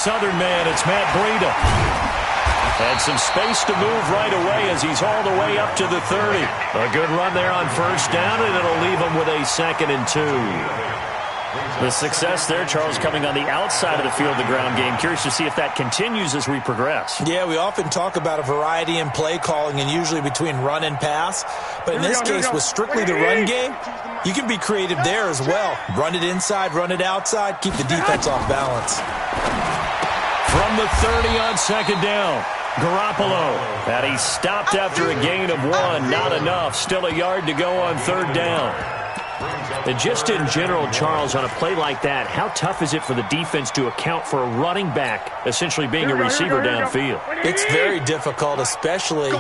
Southern man, it's Matt Breida. And some space to move right away as he's all the way up to the 30. A good run there on first down, and it'll leave him with a 2nd and 2. The success there, Charles, coming on the outside of the field, the ground game. Curious to see if that continues as we progress. Yeah, we often talk about a variety in play calling and usually between run and pass. But in this case, with strictly the run game, you can be creative there as well. Run it inside, run it outside, keep the defense off balance. From the 30 on 2nd down, Garoppolo. And he stopped after a gain of 1. Not enough. Still a yard to go on 3rd down. And just in general, Charles, on a play like that, how tough is it for the defense to account for a running back essentially being a receiver downfield? It's very difficult, especially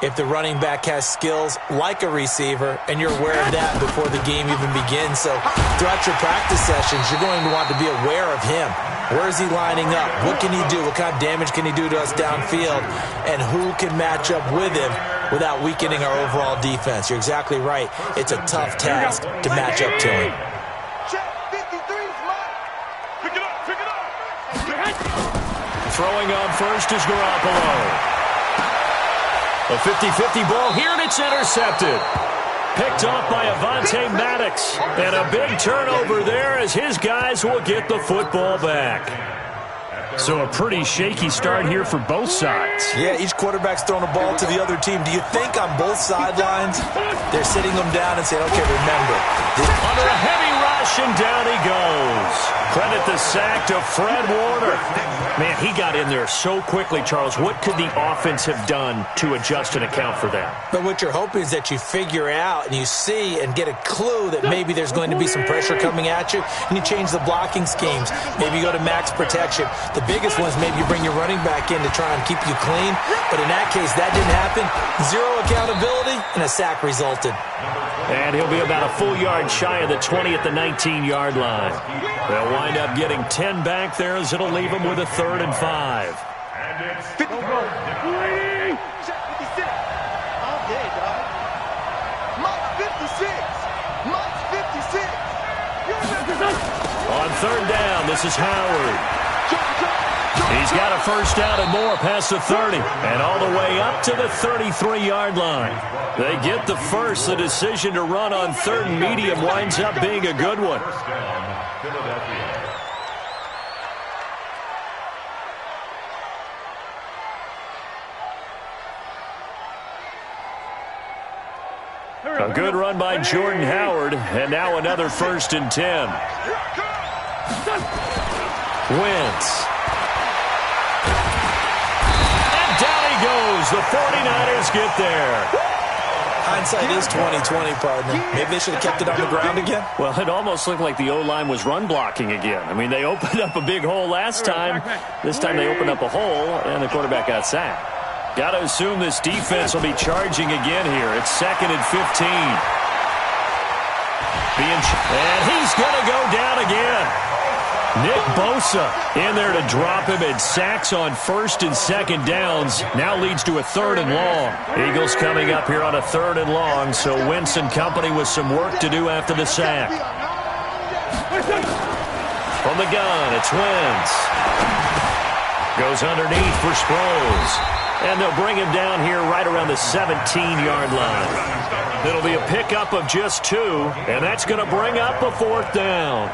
if the running back has skills like a receiver, and you're aware of that before the game even begins. So throughout your practice sessions, you're going to want to be aware of him. Where is he lining up? What can he do? What kind of damage can he do to us downfield? And who can match up with him without weakening our overall defense? You're exactly right. It's a tough task to match up to him. Throwing on first is Garoppolo. A 50-50 ball here, and it's intercepted. Picked off by Avonte Maddox. And a big turnover there as his guys will get the football back. So a pretty shaky start here for both sides. Yeah, each quarterback's throwing a ball to the other team. Do you think on both sidelines they're sitting them down and saying, okay, remember. Under a heavy rush, and down he goes. Credit the sack to Fred Warner. Man, he got in there so quickly, Charles. What could the offense have done to adjust and account for that? But what you're hoping is that you figure out and you see and get a clue that maybe there's going to be some pressure coming at you, and you change the blocking schemes. Maybe you go to max protection. The biggest one is maybe you bring your running back in to try and keep you clean. But in that case, that didn't happen. Zero accountability, and a sack resulted. And he'll be about a full yard shy of the 20 at the 19-yard line. They'll wind up getting 10 back there as it'll leave them with a 3rd and 5. On 3rd down, this is Howard. He's got a first down and more past the 30 and all the way up to the 33-yard line. They get the first. The decision to run on 3rd and medium winds up being a good one. A good run by Jordan Howard, and now another 1st and 10. Wentz. And down he goes. The 49ers get there. Hindsight is 20/20, partner. Maybe they should have kept it on the ground again. Well, it almost looked like the O-line was run blocking again. I mean, they opened up a big hole last time. This time they opened up a hole, and the quarterback got sacked. Got to assume this defense will be charging again here. It's 2nd and 15. And he's going to go down again. Nick Bosa in there to drop him, and sacks on 1st and 2nd downs. Now leads to a 3rd and long. Eagles coming up here on a 3rd and long, so Wentz and company with some work to do after the sack. From the gun, it's Wentz. Goes underneath for Sproles. And they'll bring him down here right around the 17-yard line. It'll be a pickup of just 2, and that's going to bring up a 4th down.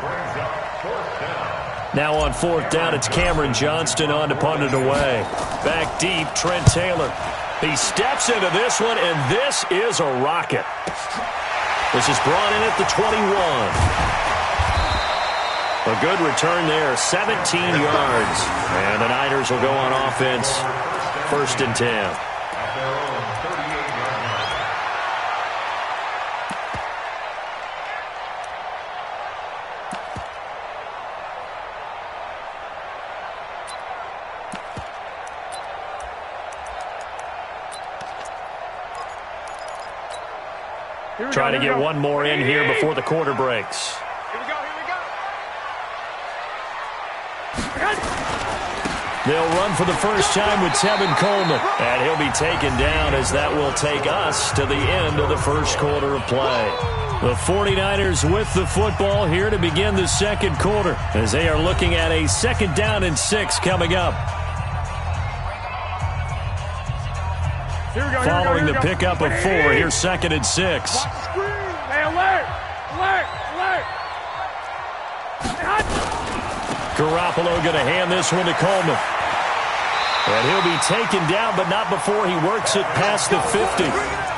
Now on 4th down, it's Cameron Johnston on to punt it away. Back deep, Trent Taylor. He steps into this one, and this is a rocket. This is brought in at the 21. A good return there, 17 yards. And the Niners will go on offense, 1st and 10. Trying to get one more in here before the quarter breaks. They'll run for the first time with Tevin Coleman. And he'll be taken down as that will take us to the end of the first quarter of play. The 49ers with the football here to begin the second quarter as they are looking at a 2nd down and 6 coming up. Following the pickup of 4, here's 2nd and 6. Hey, alert! Alert! Alert! Garoppolo going to hand this one to Coleman. And he'll be taken down, but not before he works it past the 50.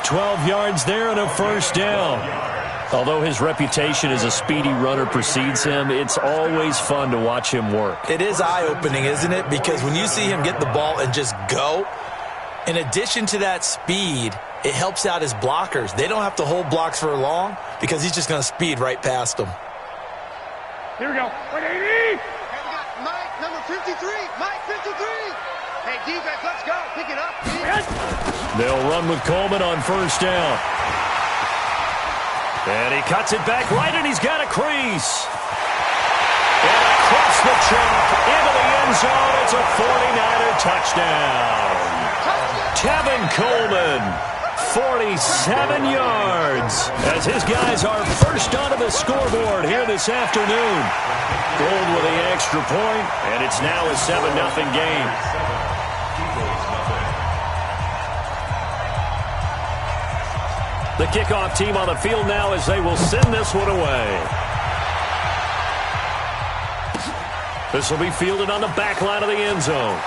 12 yards there and a 1st down. Although his reputation as a speedy runner precedes him, it's always fun to watch him work. It is eye-opening, isn't it? Because when you see him get the ball and just go, in addition to that speed, it helps out his blockers. They don't have to hold blocks for long because he's just going to speed right past them. Here we go. 180! Hey, we got Mike, number 53. Mike, 53. Hey, defense, let's go. Pick it up. They'll run with Coleman on 1st down. And he cuts it back right, and he's got a crease. And across the chalk into the end zone. It's a 49er touchdown. Tevin Coleman, 47 yards, as his guys are first onto the scoreboard here this afternoon. Gold with the extra point, and it's now a 7-0 game. The kickoff team on the field now as they will send this one away. This will be fielded on the back line of the end zone.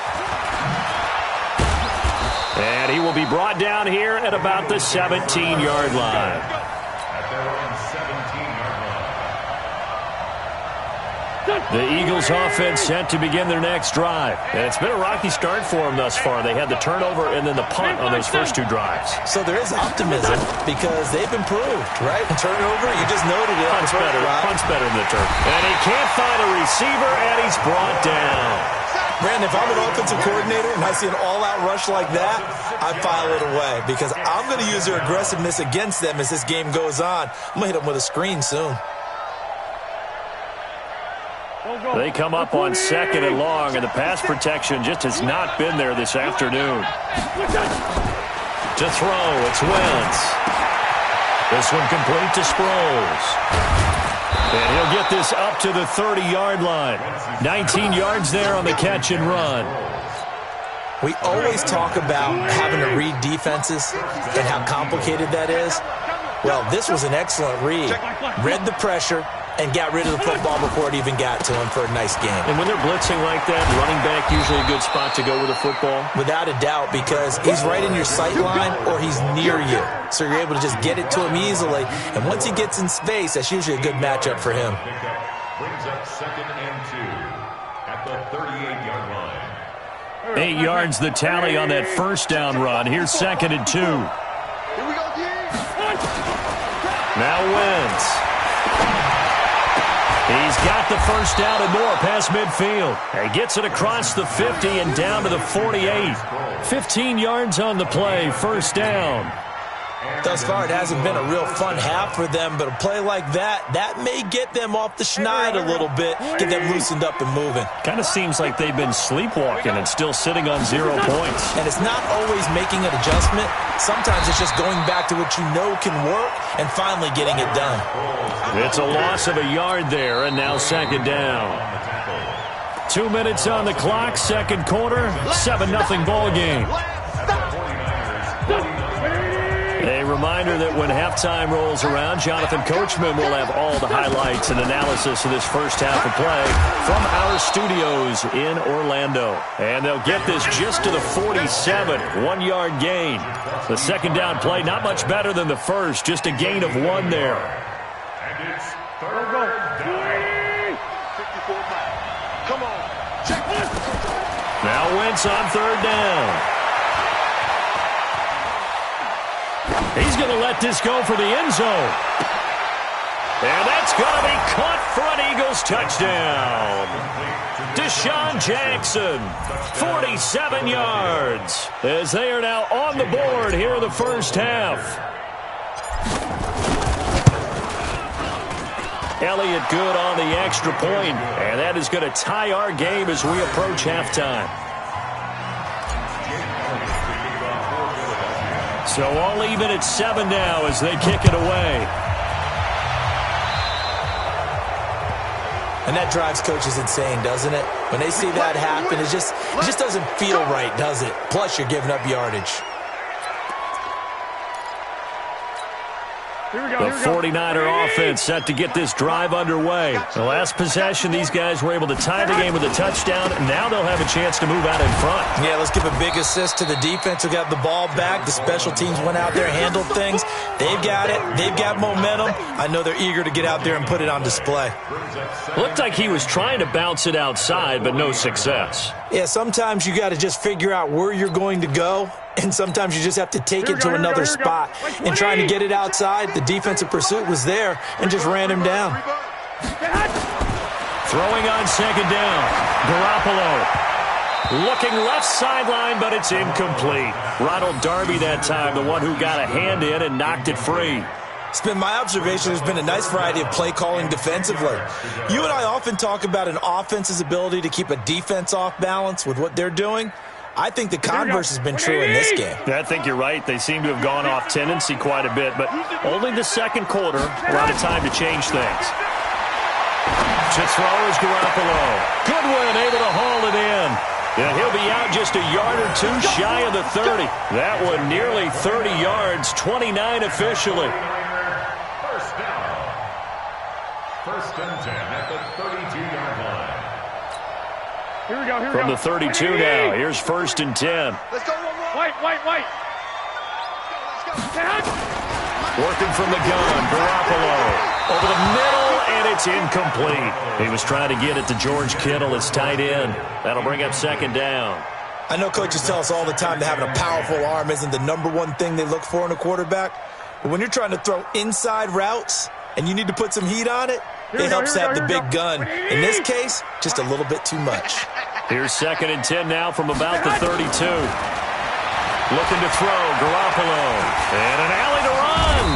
And he will be brought down here at about the 17-yard line. The Eagles offense set to begin their next drive. And it's been a rocky start for them thus far. They had the turnover and then the punt on those first 2 drives. So there is optimism because they've improved, right? And turnover, you just noted it. Punt's better than the turn. And he can't find a receiver, and he's brought down. Brandon, if I'm an offensive coordinator and I see an all-out rush like that, I file it away because I'm going to use their aggressiveness against them as this game goes on. I'm going to hit them with a screen soon. They come up on 2nd and long, and the pass protection just has not been there this afternoon. To throw, it's Wentz. This one complete to Sproles. And he'll get this up to the 30-yard line. 19 yards there on the catch and run. We always talk about having to read defenses and how complicated that is. Well, this was an excellent read. Read the pressure and got rid of the football before it even got to him for a nice game. And when they're blitzing like that, running back usually a good spot to go with the football? Without a doubt, because he's right in your sight line or he's near you. So you're able to just get it to him easily. And once he gets in space, that's usually a good matchup for him. Brings up 2nd and 2 at the 38-yard line. 8 yards the tally on that 1st down run. Here's 2nd and 2. Here we go, D. Now Wentz. He's got the 1st down and more past midfield. He gets it across the 50 and down to the 48. 15 yards on the play, 1st down. Thus far, it hasn't been a real fun half for them, but a play like that may get them off the schneid a little bit, get them loosened up and moving. Kind of seems like they've been sleepwalking and still sitting on 0 points. And it's not always making an adjustment. Sometimes it's just going back to what you know can work and finally getting it done. It's a loss of a yard there, and now 2nd down. 2 minutes on the clock, 2nd quarter, 7-0 ball game. A reminder that when halftime rolls around, Jonathan Coachman will have all the highlights and analysis of this first half of play from our studios in Orlando. And they'll get this just to the 47, 1-yard gain. The 2nd down play, not much better than the first, just a gain of 1 there. And it's 3rd down. 54 miles. Come on. Check this. Now Wentz on 3rd down. He's going to let this go for the end zone. And that's going to be caught for an Eagles touchdown. Deshaun Jackson, 47 yards, as they are now on the board here in the first half. Elliott good on the extra point, and that is going to tie our game as we approach halftime. So all even at 7 now as they kick it away. And that drives coaches insane, doesn't it? When they see that happen, it just doesn't feel right, does it? Plus, you're giving up yardage. The 49er offense set to get this drive underway. The last possession, these guys were able to tie the game with a touchdown, and now they'll have a chance to move out in front. Yeah, let's give a big assist to the defense who got the ball back. The special teams went out there, handled things. They've got it. They've got momentum. I know they're eager to get out there and put it on display. Looked like he was trying to bounce it outside, but no success. Yeah, sometimes you got to just figure out where you're going to go, and sometimes you just have to take it to another spot. And trying to get it outside, the defensive pursuit was there and just ran him down. Throwing on second down, Garoppolo. Looking left sideline, but it's incomplete. Ronald Darby that time, the one who got a hand in and knocked it free. It's been my observation there's been a nice variety of play calling defensively. You and I often talk about an offense's ability to keep a defense off balance with what they're doing. I think the converse has been true in this game. I think you're right. They seem to have gone off tendency quite a bit, but only the second quarter, a lot of time to change things. To throw is Garoppolo. Goodwin able to haul it in. And he'll be out just a yard or two shy of the 30. That one nearly 30 yards, 29 officially. First down. First and 10 at the 32-yard line. Here we go. From the 32 now, here's first and 10. Let's go, one more. White. Let's go. Working from the gun, Garoppolo. Over the middle, and it's incomplete. He was trying to get it to George Kittle, his tight end. That'll bring up second down. I know coaches tell us all the time that having a powerful arm isn't the number one thing they look for in a quarterback. But when you're trying to throw inside routes and you need to put some heat on it, it helps to have the big gun. In this case, just a little bit too much. Here's second and 10 now from about the 32. Looking to throw, Garoppolo. And an alley to run.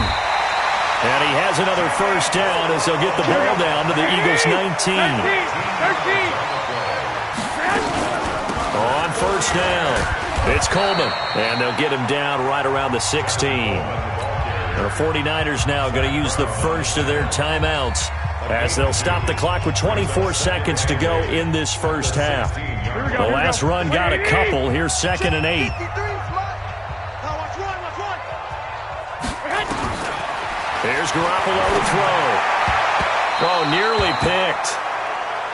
And he has another first down as they'll get the ball down to the Eagles' 19. 13. On first down, it's Coleman. And they'll get him down right around the 16. The 49ers now going to use the first of their timeouts as they'll stop the clock with 24 seconds to go in this first half. The last run got a couple. Here's second and 8. There's Garoppolo to throw. Oh, nearly picked.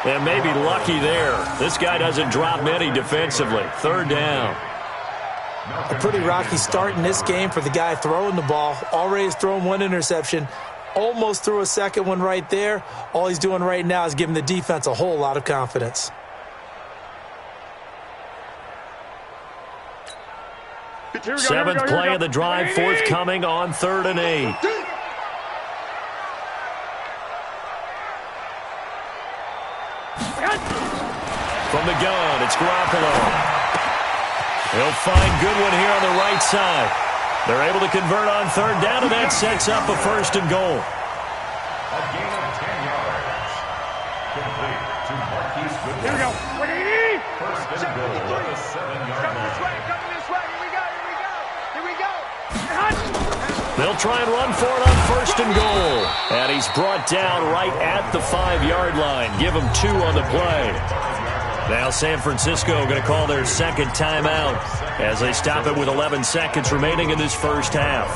And maybe lucky there. This guy doesn't drop many defensively. Third down. A pretty rocky start in this game for the guy throwing the ball. Already has thrown one interception. Almost threw a second one right there. All he's doing right now is giving the defense a whole lot of confidence. Seventh play of the drive, forthcoming on 3rd and 8. From the gun, it's Garoppolo. He'll find Goodwin here on the right side. They're able to convert on 3rd down, and that sets up a 1st and goal. A gain of 10 yards. Complete to Marquise Goodwin. Here we go. First and goal at the 7-yard line. Coming this way. Here we go. They'll try and run for it on 1st and goal. And he's brought down right at the 5-yard line. Give him 2 on the play. Now San Francisco going to call their second timeout as they stop it with 11 seconds remaining in this first half.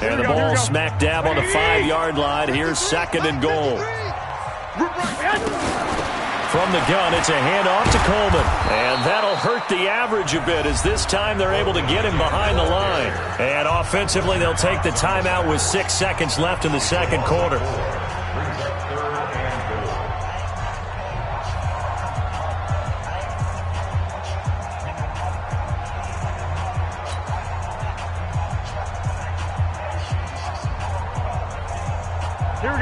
And the ball smack dab on the 5-yard line. Here's 2nd and goal. From the gun, it's a handoff to Coleman. And that'll hurt the average a bit as this time they're able to get him behind the line. And offensively, they'll take the timeout with 6 seconds left in the second quarter.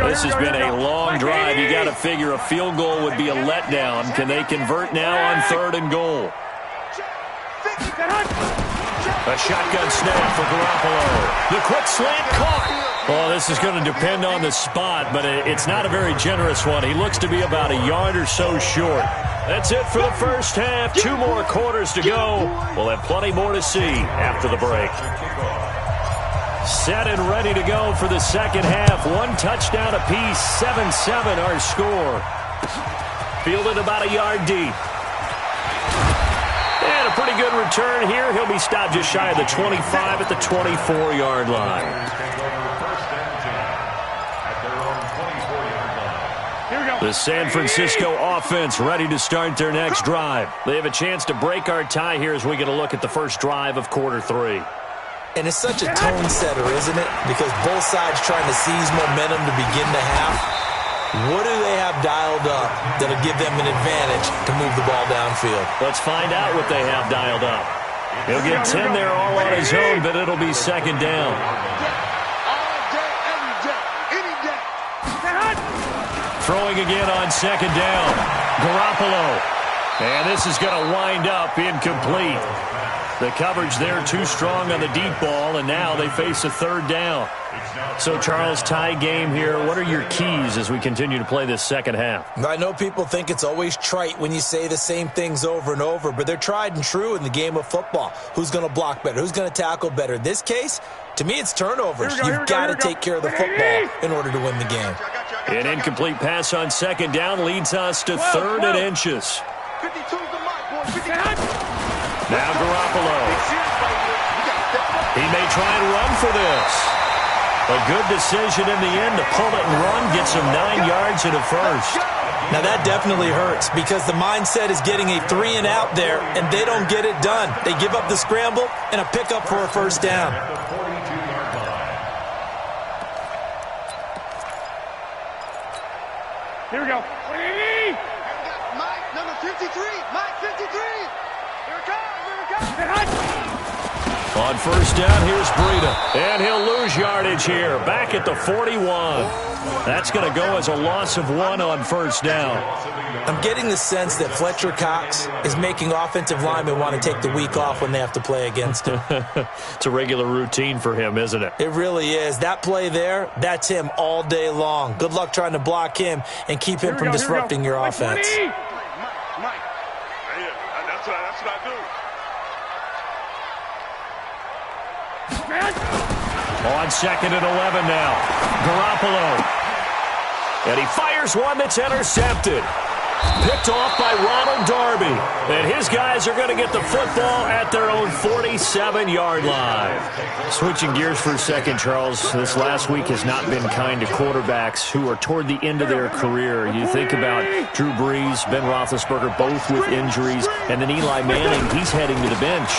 This has been a long drive. You got to figure a field goal would be a letdown. Can they convert now on 3rd and goal? A shotgun snap for Garoppolo. The quick slant caught. Well, this is going to depend on the spot, but it's not a very generous one. He looks to be about a yard or so short. That's it for the first half. 2 more quarters to go. We'll have plenty more to see after the break. Set and ready to go for the second half. 1 touchdown apiece. 7-7 our score. Fielded about a yard deep. And a pretty good return here. He'll be stopped just shy of the 25 at the 24-yard line. The San Francisco offense ready to start their next drive. They have a chance to break our tie here as we get a look at the first drive of quarter 3. And it's such a tone setter, isn't it? Because both sides trying to seize momentum to begin the half. What do they have dialed up that'll give them an advantage to move the ball downfield? Let's find out what they have dialed up. He'll get 10 there all on his own, but it'll be second down. Throwing again on second down. Garoppolo. And this is going to wind up incomplete. The coverage there too strong on the deep ball, and now they face a third down. So, Charles, tie game here. What are your keys as we continue to play this second half? I know people think it's always trite when you say the same things over and over, but they're tried and true in the game of football. Who's going to block better? Who's going to tackle better? In this case, to me, it's turnovers. You've got to take care of the football in order to win the game. An incomplete pass on second down leads us to third and inches. 52's the mark, boy. 52. Now Garoppolo. He may try and run for this. A good decision in the end to pull it and run, gets him 9 yards and a first. Now that definitely hurts because the mindset is getting a 3 and out there, and they don't get it done. They give up the scramble and a pickup for a first down. Here we go. Mike, number 53. Mike, 53. Here it comes. On first down, here's Breida. And he'll lose yardage here. Back at the 41. That's going to go as a loss of 1 on first down. I'm getting the sense that Fletcher Cox is making offensive linemen want to take the week off when they have to play against him. It's a regular routine for him, isn't it? It really is. That play there, that's him all day long. Good luck trying to block him and keep him from disrupting your offense. Mike. Yeah, that's what I do. On second and 11 now. Garoppolo. And he fires one that's intercepted. Picked off by Ronald Darby. And his guys are going to get the football at their own 47-yard line. Switching gears for a second, Charles. This last week has not been kind to quarterbacks who are toward the end of their career. You think about Drew Brees, Ben Roethlisberger, both with injuries, and then Eli Manning, he's heading to the bench.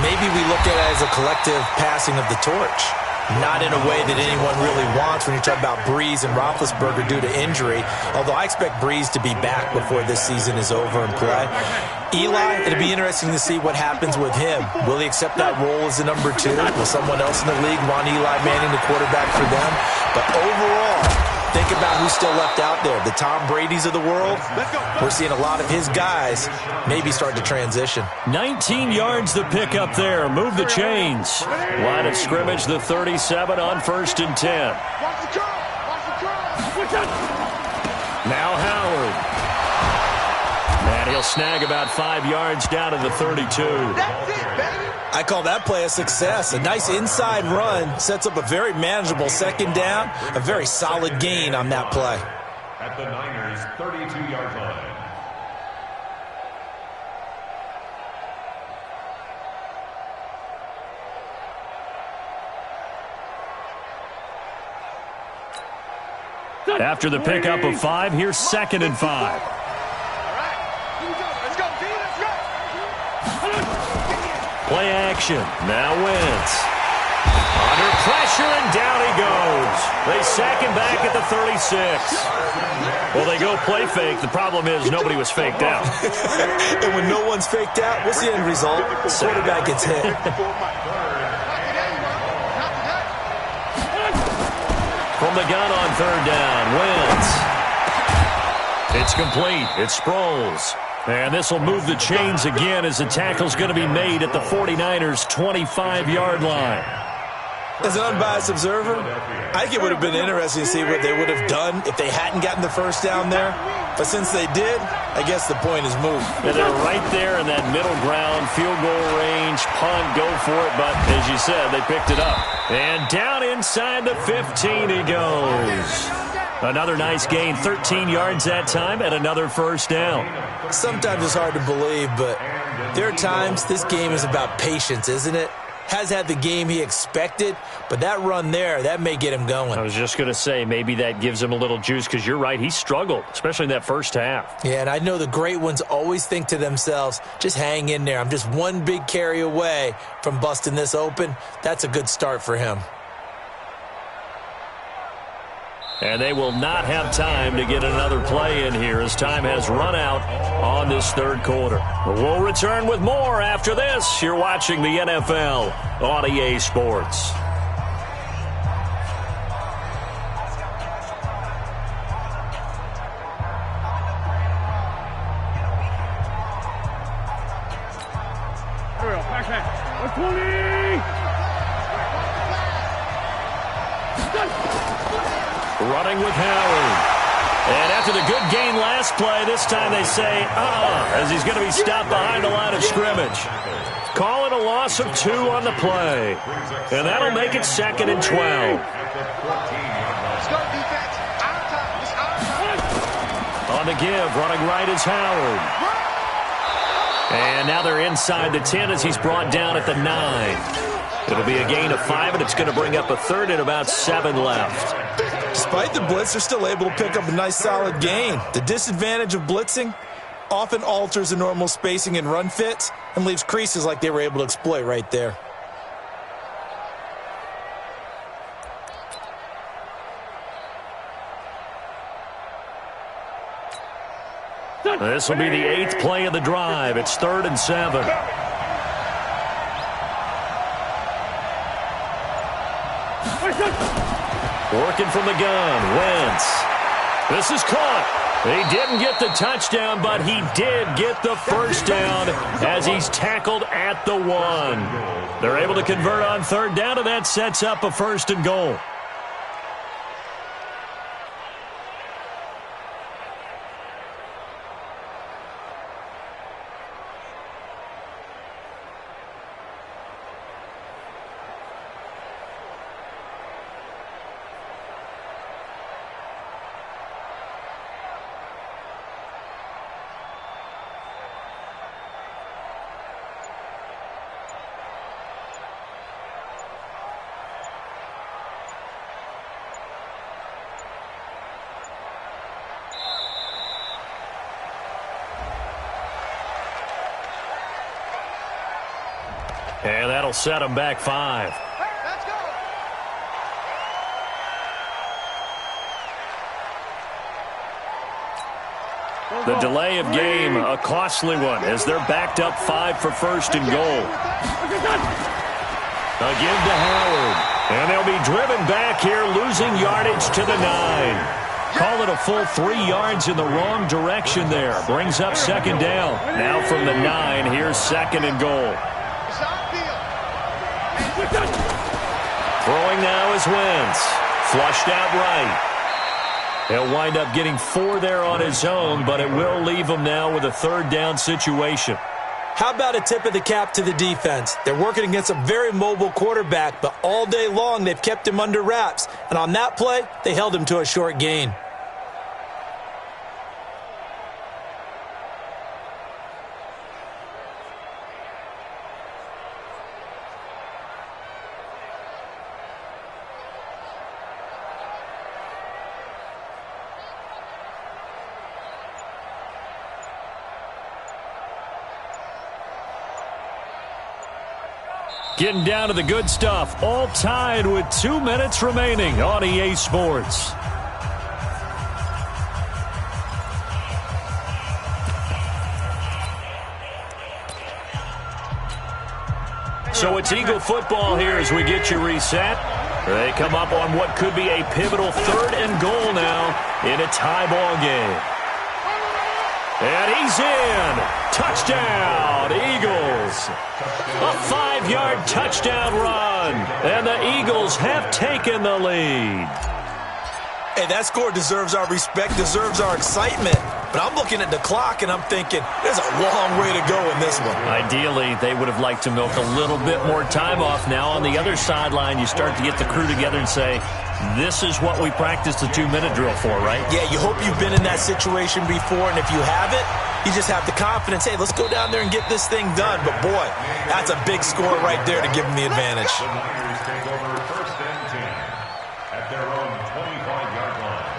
Maybe we look at it as a collective passing of the torch. Not in a way that anyone really wants when you talk about Brees and Roethlisberger due to injury, although I expect Brees to be back before this season is over and play. Eli, it'll be interesting to see what happens with him. Will he accept that role as a number 2? Will someone else in the league want Eli Manning the quarterback for them? But overall, think about who's still left out there. The Tom Brady's of the world. We're seeing a lot of his guys maybe start to transition. 19 yards the pick up there. Move the chains. Line of scrimmage, the 37 on first and 10. Watch the curl. Now Howard. And he'll snag about 5 yards down to the 32. That's it, baby. I call that play a success. A nice inside run sets up a very manageable second down, a very solid gain on that play. At the Niners' 32-yard line. After the pickup of 5, here's second and 5. All right. Let's go, D. Let's go. Play action. Now Wentz. Under pressure, and down he goes. They sack him back at the 36. Well, they go play fake. The problem is nobody was faked out. And when no one's faked out, what's the end result? The quarterback gets hit. From the gun on third down, Wentz. It's complete. It's Sproles. And this will move the chains again as the tackle's going to be made at the 49ers' 25-yard line. As an unbiased observer, I think it would have been interesting to see what they would have done if they hadn't gotten the first down there. But since they did, I guess the point is moved. And they're right there in that middle ground, field goal range, punt, go for it. But as you said, they picked it up. And down inside the 15 he goes. Another nice gain, 13 yards that time, and another first down. Sometimes it's hard to believe, but there are times this game is about patience, isn't it? Has had the game he expected, but that run there, that may get him going. I was just going to say, maybe that gives him a little juice, because you're right, he struggled, especially in that first half. Yeah, and I know the great ones always think to themselves, just hang in there. I'm just one big carry away from busting this open. That's a good start for him. And they will not have time to get another play in here as time has run out on this third quarter. We'll return with more after this. You're watching the NFL on EA Sports. Here we go. Back. 120. Running with Howard. And after the good gain last play, this time they say, as he's going to be stopped behind the line of scrimmage. Call it a loss of 2 on the play. And that'll make it 2nd and 12. On the give, running right is Howard. And now they're inside the 10 as he's brought down at the 9. It'll be a gain of 5, and it's going to bring up a 3rd and about 7 left. Despite the blitz, they're still able to pick up a nice solid gain. The disadvantage of blitzing often alters the normal spacing and run fits and leaves creases like they were able to exploit right there. This will be the 8th play of the drive. It's 3rd and 7. Working from the gun, Wentz. This is caught. He didn't get the touchdown, but he did get the first down as he's tackled at the 1. They're able to convert on 3rd down, and that sets up a 1st and goal. And that'll set him back 5. Let's go. The delay of game, a costly one, as they're backed up 5 for 1st and goal. A give to Howard. And they'll be driven back here, losing yardage to the 9. Call it a full 3 yards in the wrong direction there. Brings up 2nd down. Now from the 9, here's 2nd and goal. Throwing now is Wentz. Flushed out right. He'll wind up getting 4 there on his own, but it will leave him now with a 3rd down situation. How about a tip of the cap to the defense? They're working against a very mobile quarterback, but all day long they've kept him under wraps. And on that play, they held him to a short gain. Getting down to the good stuff, all tied with 2 minutes remaining on EA Sports. So it's Eagle football here as we get you reset. They come up on what could be a pivotal 3rd and goal now in a tie ball game. And he's in. Touchdown, Eagles. A 5-yard touchdown run. And the Eagles have taken the lead. Hey, that score deserves our respect, deserves our excitement. But I'm looking at the clock, and I'm thinking there's a long way to go in this one. Ideally, they would have liked to milk a little bit more time off. Now on the other sideline, you start to get the crew together and say, this is what we practiced the 2-minute drill for, right? Yeah, you hope you've been in that situation before, and if you haven't, you just have the confidence, hey, let's go down there and get this thing done. But, boy, that's a big score right there to give them the advantage. The Niners take over 1st and 10 at their own 25-yard line.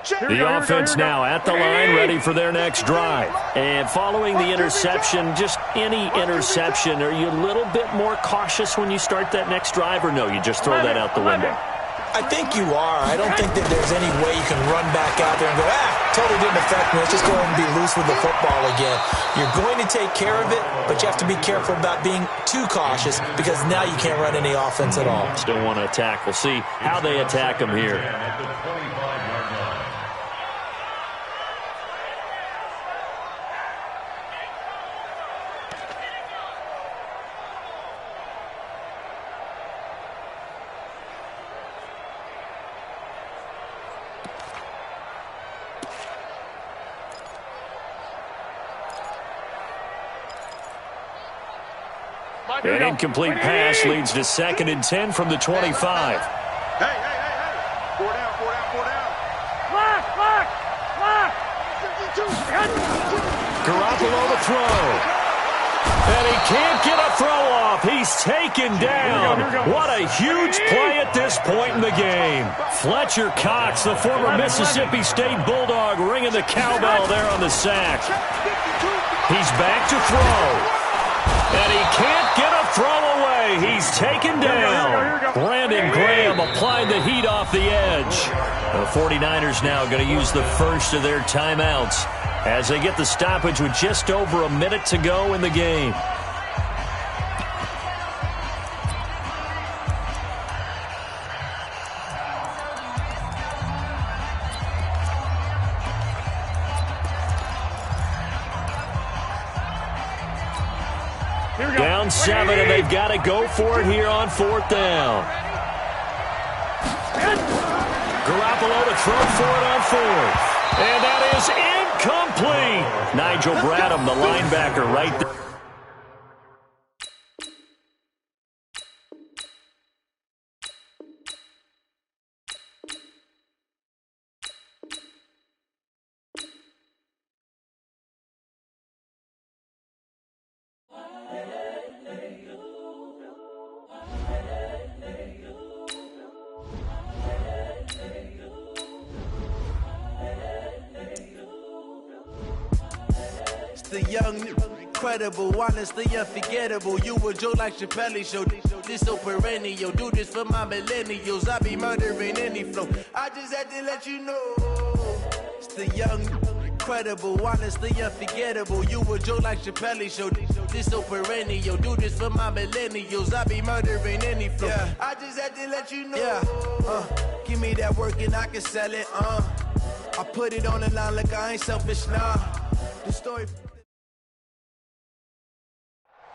The offense now at the line, ready for their next drive. And following the interception, just any interception, are you a little bit more cautious when you start that next drive, or no, you just throw that out the window? I think you are. I don't think that there's any way you can run back out there and go, totally didn't affect me. Let's just go ahead and be loose with the football again. You're going to take care of it, but you have to be careful about being too cautious because now you can't run any offense at all. Still want to attack. We'll see how they attack them here. At the 25-yard line. An incomplete pass leads to 2nd and 10 from the 25. Hey. 4 down. Lock. 52. Garoppolo to throw. And he can't get a throw off. He's taken down. What a huge play at this point in the game. Fletcher Cox, the former Mississippi State Bulldog, ringing the cowbell there on the sack. He's back to throw. And he can't get a throw away. He's taken down. Brandon Graham applied the heat off the edge. The 49ers now going to use the first of their timeouts as they get the stoppage with just over a minute to go in the game. Down 7, and they've got to go for it here on 4th down. Garoppolo to throw for it on 4th. And that is incomplete. Nigel Bradham, the linebacker, right there. The young, incredible, honestly unforgettable. You a Joe like Chappelle show. This so perennial. Do this for my millennials. I be murdering any flow. I just had to let you know. It's the young, incredible, honestly unforgettable. You a Joe like Chappelle show. This so perennial. Do this for my millennials. I be murdering any flow. Yeah. I just had to let you know. Yeah. Give me that work and I can sell it. I put it on the line like I ain't selfish. Nah. The story.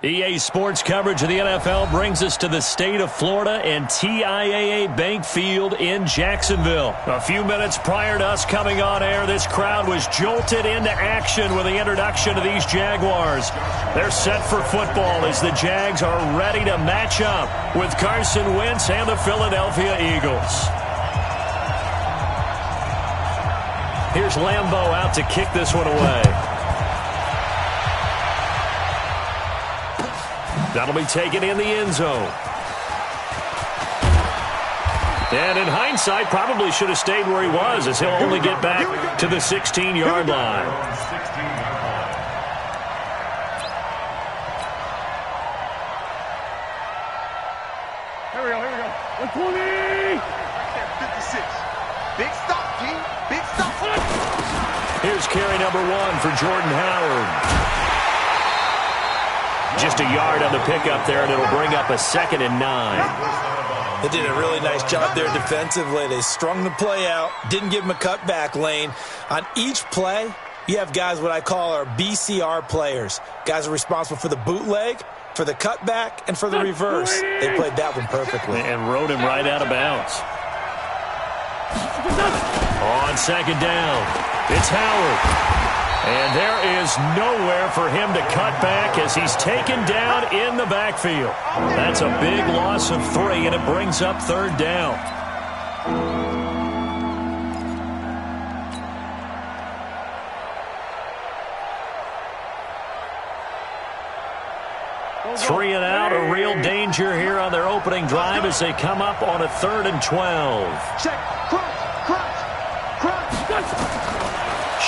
EA Sports coverage of the NFL brings us to the state of Florida and TIAA Bank Field in Jacksonville. A few minutes prior to us coming on air, this crowd was jolted into action with the introduction of these Jaguars. They're set for football as the Jags are ready to match up with Carson Wentz and the Philadelphia Eagles. Here's Lambeau out to kick this one away. That'll be taken in the end zone. And in hindsight, probably should have stayed where he was as he'll only get back to the 16-yard line. Here we go. 120! Right there, 56. Big stop, G. Big stop. Here's carry number 1 for Jordan Howard. Just a yard on the pickup there, and it'll bring up a 2nd and 9. They did a really nice job there defensively. They strung the play out, didn't give him a cutback lane. On each play, you have guys what I call our BCR players. Guys are responsible for the bootleg, for the cutback, and for the reverse. They played that one perfectly. And rode him right out of bounds. On 2nd down, it's Howard. And there is nowhere for him to cut back as he's taken down in the backfield. That's a big loss of 3, and it brings up 3rd down. Three and out, a real danger here on their opening drive as they come up on a 3rd and 12. Check. Crunch.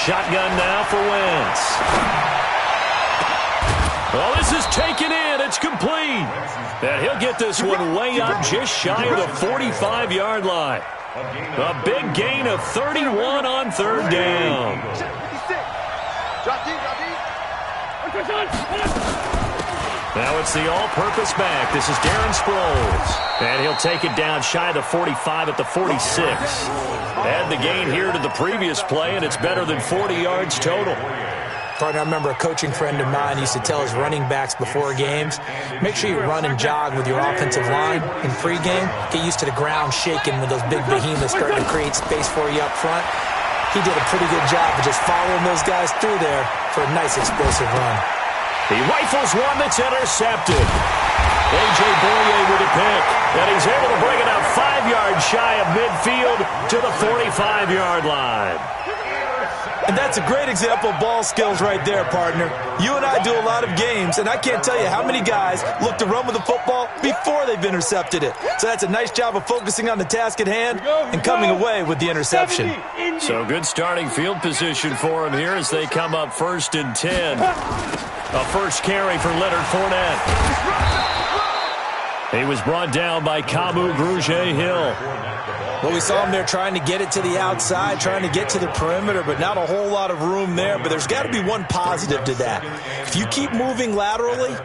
Shotgun now for Wentz. Well, this is taken in. It's complete. And he'll get this one way up just shy of the 45-yard line. A big gain of 31 on 3rd down. Drop deep. Now it's the all-purpose back. This is Darren Sproles. And he'll take it down shy of the 45 at the 46. Add the gain here to the previous play, and it's better than 40 yards total. Partner, I remember a coaching friend of mine used to tell his running backs before games, make sure you run and jog with your offensive line in pregame. Get used to the ground shaking when those big behemoths start to create space for you up front. He did a pretty good job of just following those guys through there for a nice explosive run. He rifles one that's intercepted. A.J. Boye with a pick, and he's able to bring it up 5 yards shy of midfield to the 45-yard line. And that's a great example of ball skills right there, partner. You and I do a lot of games, and I can't tell you how many guys look to run with the football before they've intercepted it. So that's a nice job of focusing on the task at hand and coming away with the interception. So good starting field position for him here as they come up 1st and 10. A first carry for Leonard Fournette. He was brought down by Kamu Grugier-Hill. Well, we saw him there trying to get it to the outside, trying to get to the perimeter, but not a whole lot of room there. But there's got to be one positive to that. If you keep moving laterally,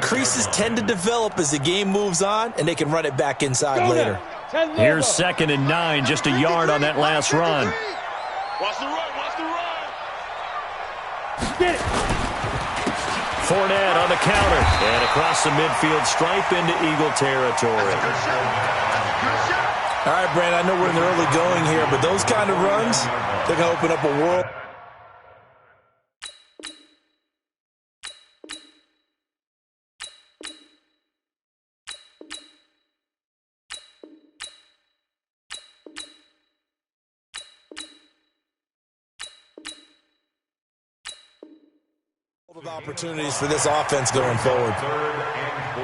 creases tend to develop as the game moves on, and they can run it back inside later. Here's 2nd and 9, just a yard on that last run. Watch the run. Get it. Fournette on the counter. And across the midfield stripe into Eagle territory. All right, Brandon, I know we're in the early going here, but those kind of runs, they're going to open up a world. Of opportunities for this offense going forward. 3rd and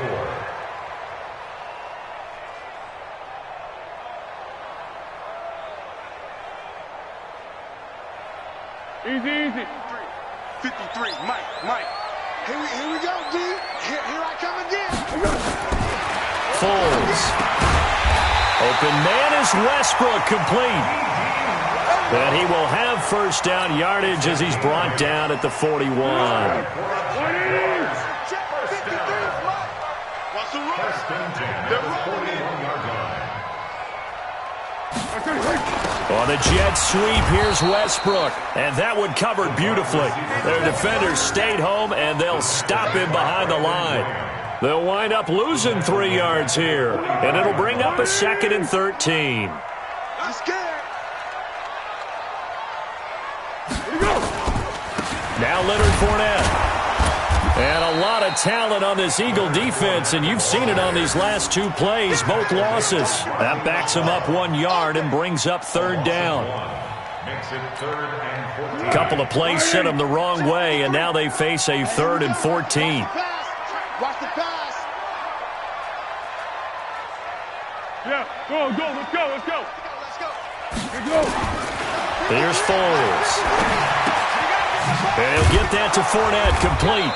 4. Easy. 53, Mike. Here we go, D. Here I come again. Foles. Open man is Westbrook, complete. And he will have 1st down yardage as he's brought down at the 41. On the jet sweep, here's Westbrook. And that one covered beautifully. Their defenders stayed home, and they'll stop him behind the line. They'll wind up losing 3 yards here. And it'll bring up a 2nd and 13. I'm scared. Now Leonard Fournette. And a lot of talent on this Eagle defense, and you've seen it on these last 2 plays, both losses. That backs them up 1 yard and brings up 3rd down. A couple of plays sent them the wrong way, and now they face a 3rd and 14. Watch the pass. Yeah, go, let's go. Let's go. Here's Foles. And he'll get that to Fournette, complete.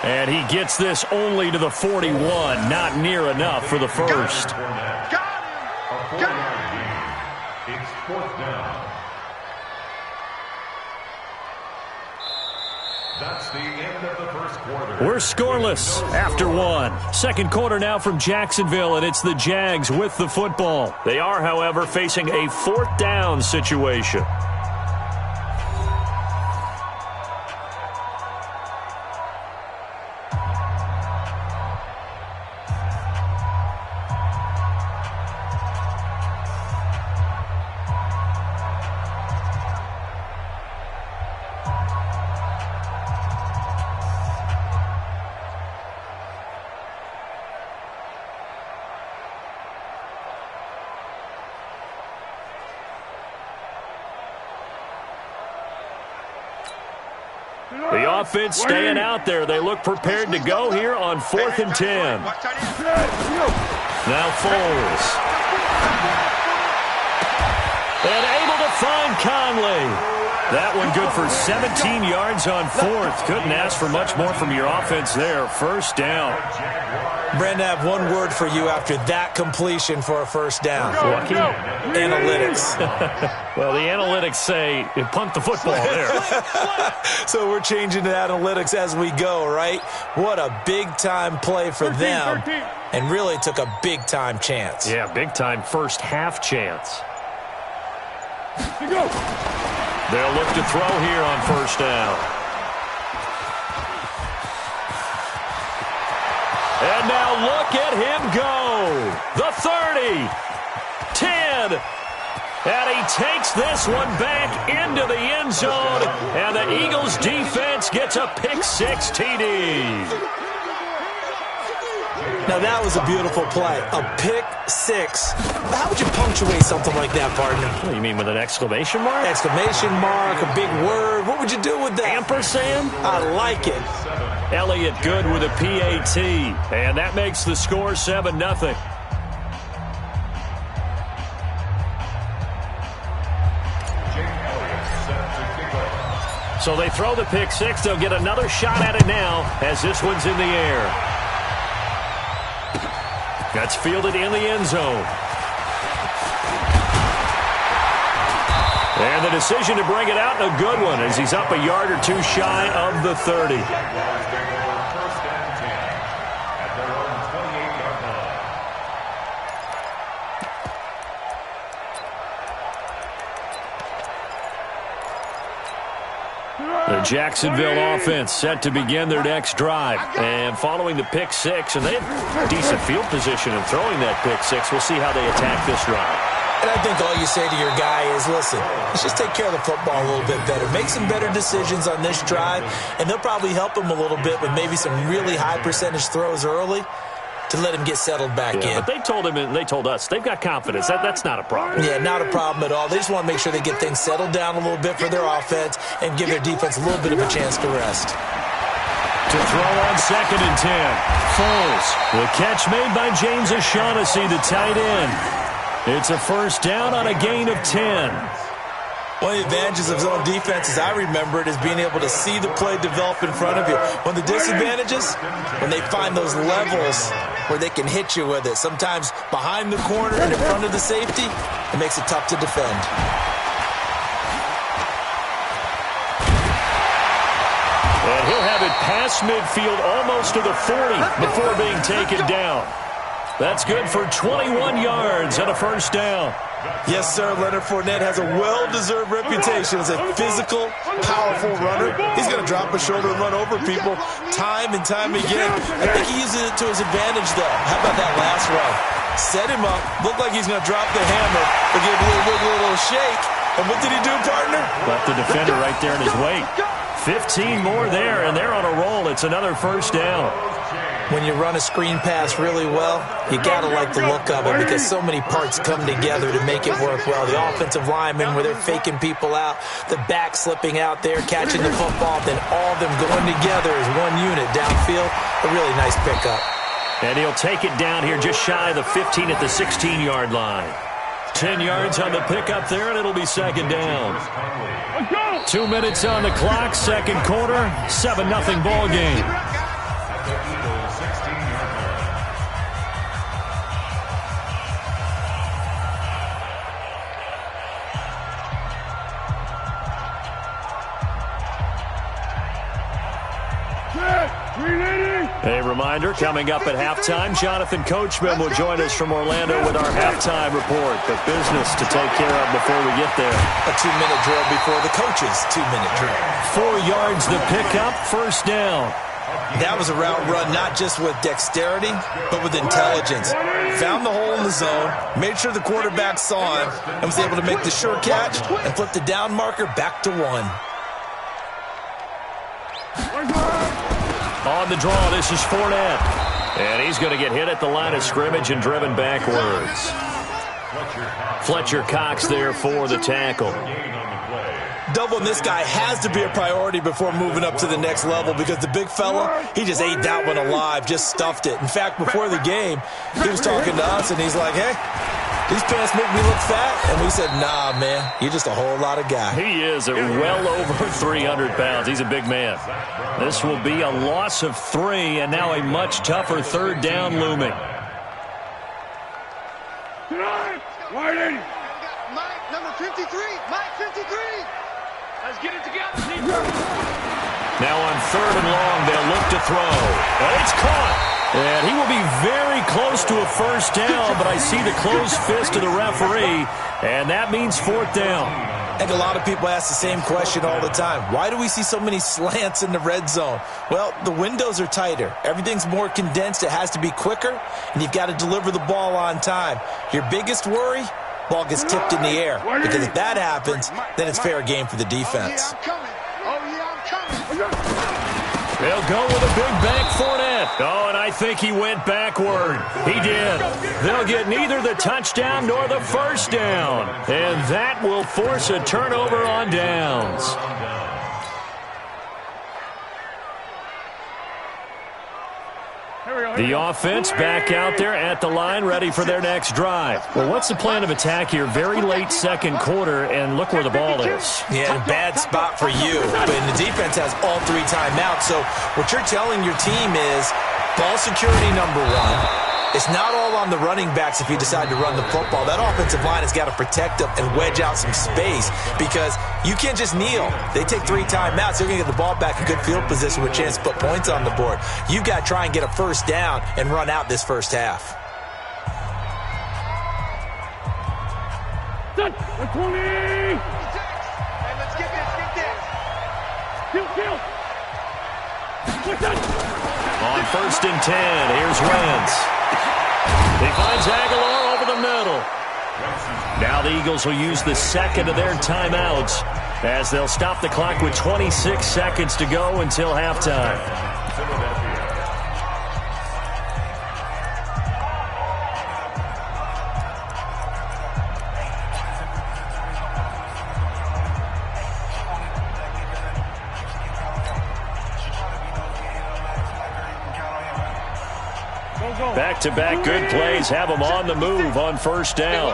And he gets this only to the 41, not near enough for the first. Got him. It's 4th down. That's the end of the first quarter. We're scoreless after one. Second quarter now from Jacksonville, and it's the Jags with the football. They are, however, facing a fourth down situation. The offense staying out there. They look prepared to go here on 4th and 10. Now Foles. And able to find Conley. That one good for 17 yards on 4th. Couldn't ask for much more from your offense there. First down. Brandon, I have one word for you after that completion for a first down. Lucky? Analytics. Well, the analytics say punt the football there. So we're changing to analytics as we go, right? What a big-time play for them, and really took a big-time chance. Yeah, big-time first half chance. They'll look to throw here on first down. And now look at him go. The 30, 10, and he takes this one back into the end zone, and the Eagles defense gets a pick-6 TD. Now, that was a beautiful play. A pick-6. How would you punctuate something like that, partner? What do you mean, with an exclamation mark? Exclamation mark, a big word. What would you do with that? Ampersand? I like it. Elliott good with a PAT, and that makes the score 7-0. So they throw the pick-6. They'll get another shot at it now as this one's in the air. That's fielded in the end zone. And the decision to bring it out, a good one, as he's up a yard or two shy of the 30. The Jacksonville offense set to begin their next drive. And following the pick-6, and they have decent field position in throwing that pick-6. We'll see how they attack this drive. And I think all you say to your guy is, listen, let's just take care of the football a little bit better. Make some better decisions on this drive, and they'll probably help him a little bit with maybe some really high percentage throws early to let him get settled back in. But they told him and they told us they've got confidence. That's not a problem. Yeah, not a problem at all. They just want to make sure they get things settled down a little bit for their offense and give their defense a little bit of a chance to rest. To throw on 2nd and 10. Foles. The catch made by James O'Shaughnessy, the tight end. It's a first down on a gain of 10. One of the advantages of zone defense, as I remember it, is being able to see the play develop in front of you. One of the disadvantages, when they find those levels where they can hit you with it, sometimes behind the corner and in front of the safety, it makes it tough to defend. And he'll have it past midfield almost to the 40 before being taken down. That's good for 21 yards and a first down. Yes, sir. Leonard Fournette has a well-deserved reputation as a physical, powerful runner. He's going to drop a shoulder and run over people time and time again. I think he uses it to his advantage, though. How about that last run? Set him up. Looked like he's going to drop the hammer, but give a little wiggle, a little shake. And what did he do, partner? Left the defender right there in his wake. 15 more there, and they're on a roll. It's another first down. When you run a screen pass really well, you got to like the look of it because so many parts come together to make it work well. The offensive linemen, where they're faking people out, the back slipping out there, catching the football, then all of them going together as one unit downfield. A really nice pickup. And he'll take it down here just shy of the 15 at the 16-yard line. 10 yards on the pickup there, and it'll be second down. 2 minutes on the clock, second quarter, 7-0 ball game. reminder, coming up at halftime, Jonathan Coachman will join us from Orlando with our halftime report. But business to take care of before we get there. A 2-minute drill before the coach's 2-minute drill. 4 yards the pickup, first down. That was a route run not just with dexterity, but with intelligence. Found the hole in the zone, made sure the quarterback saw him, and was able to make the sure catch and flip the down marker back to 1. On the draw, this is Fournette. And he's going to get hit at the line of scrimmage and driven backwards. Fletcher Cox there for the tackle. Doubling this guy has to be a priority before moving up to the next level because the big fella, he just ate that one alive, just stuffed it. In fact, before the game, he was talking to us, and he's like, hey, these pants make me look fat. And we said, nah, man, you're just a whole lot of guy. He is at well over 300 pounds. He's a big man. This will be a loss of 3, and now a much tougher third down looming. Wide 80. Mike, number 53. Mike, 53. Let's get it together. Now on 3rd and long, they'll look to throw. And it's caught. And he will be very close to a first down, but I see the closed fist of the referee, and that means 4th down. And a lot of people ask the same question all the time. Why do we see so many slants in the red zone? Well, the windows are tighter. Everything's more condensed. It has to be quicker, and you've got to deliver the ball on time. Your biggest worry? Ball gets tipped in the air. Because if that happens, then it's fair game for the defense. Oh, yeah, I'm coming. They'll go with a big bank Fournette. Oh, and I think he went backward. He did. They'll get neither the touchdown nor the first down. And that will force a turnover on downs. The offense back out there at the line, ready for their next drive. Well, what's the plan of attack here? Very late second quarter, and look where the ball is. Yeah, a bad spot for you. But the defense has all 3 timeouts. So what you're telling your team is ball security number 1. It's not all on the running backs if you decide to run the football. That offensive line has got to protect them and wedge out some space because you can't just kneel. They take 3 timeouts. They're going to get the ball back in good field position with a chance to put points on the board. You've got to try and get a first down and run out this first half. Done. 20. Hey, let's get this, Kill. On 1st and 10, here's Wentz. He finds Aguilar over the middle. Now the Eagles will use the second of their timeouts as they'll stop the clock with 26 seconds to go until halftime. Back-to-back good plays have them on the move on first down.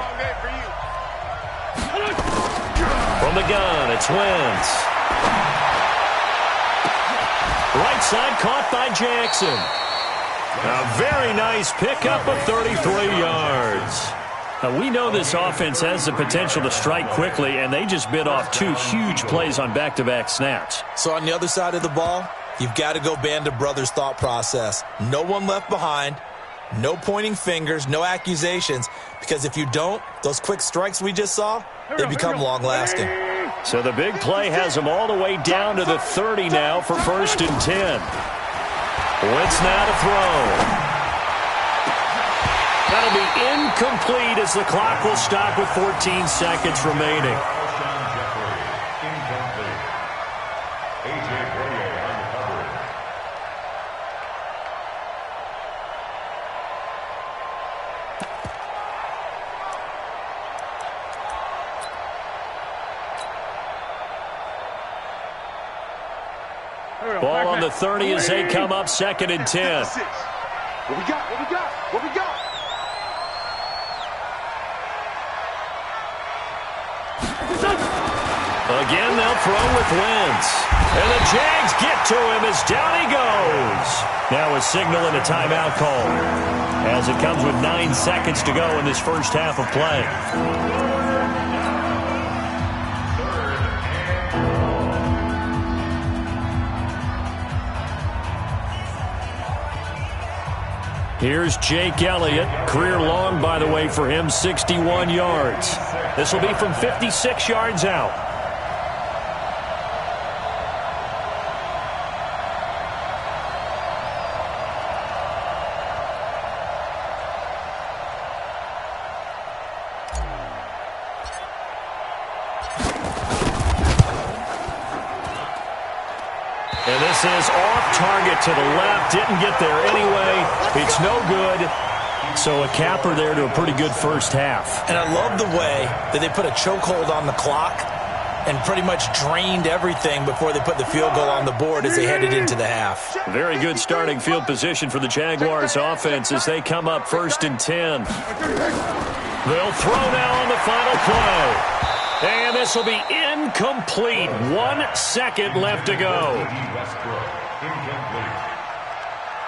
From the gun, it's Wentz. Right side caught by Jackson. A very nice pickup of 33 yards. Now, we know this offense has the potential to strike quickly, and they just bit off 2 huge plays on back-to-back snaps. So on the other side of the ball, you've got to go band of brothers thought process. No one left behind. No pointing fingers, no accusations, because if you don't, those quick strikes we just saw, they become long-lasting. So the big play has them all the way down to the 30 now for 1st and 10. Wentz now to throw. That'll be incomplete as the clock will stop with 14 seconds remaining. Ball on the 30 as they come up 2nd and 10. What we got? Again, they'll throw with Wentz. And the Jags get to him as down he goes. Now a signal and a timeout call as it comes with 9 seconds to go in this first half of play. Here's Jake Elliott. Career long, by the way, for him, 61 yards. This will be from 56 yards out. And this is off target to the left. Didn't get there anyway. It's no good. So a capper there to a pretty good first half. And I love the way that they put a chokehold on the clock and pretty much drained everything before they put the field goal on the board as they headed into the half. Very good starting field position for the Jaguars offense as they come up 1st and 10. They'll throw now on the final play. And this will be incomplete. 1 second left to go. Incomplete.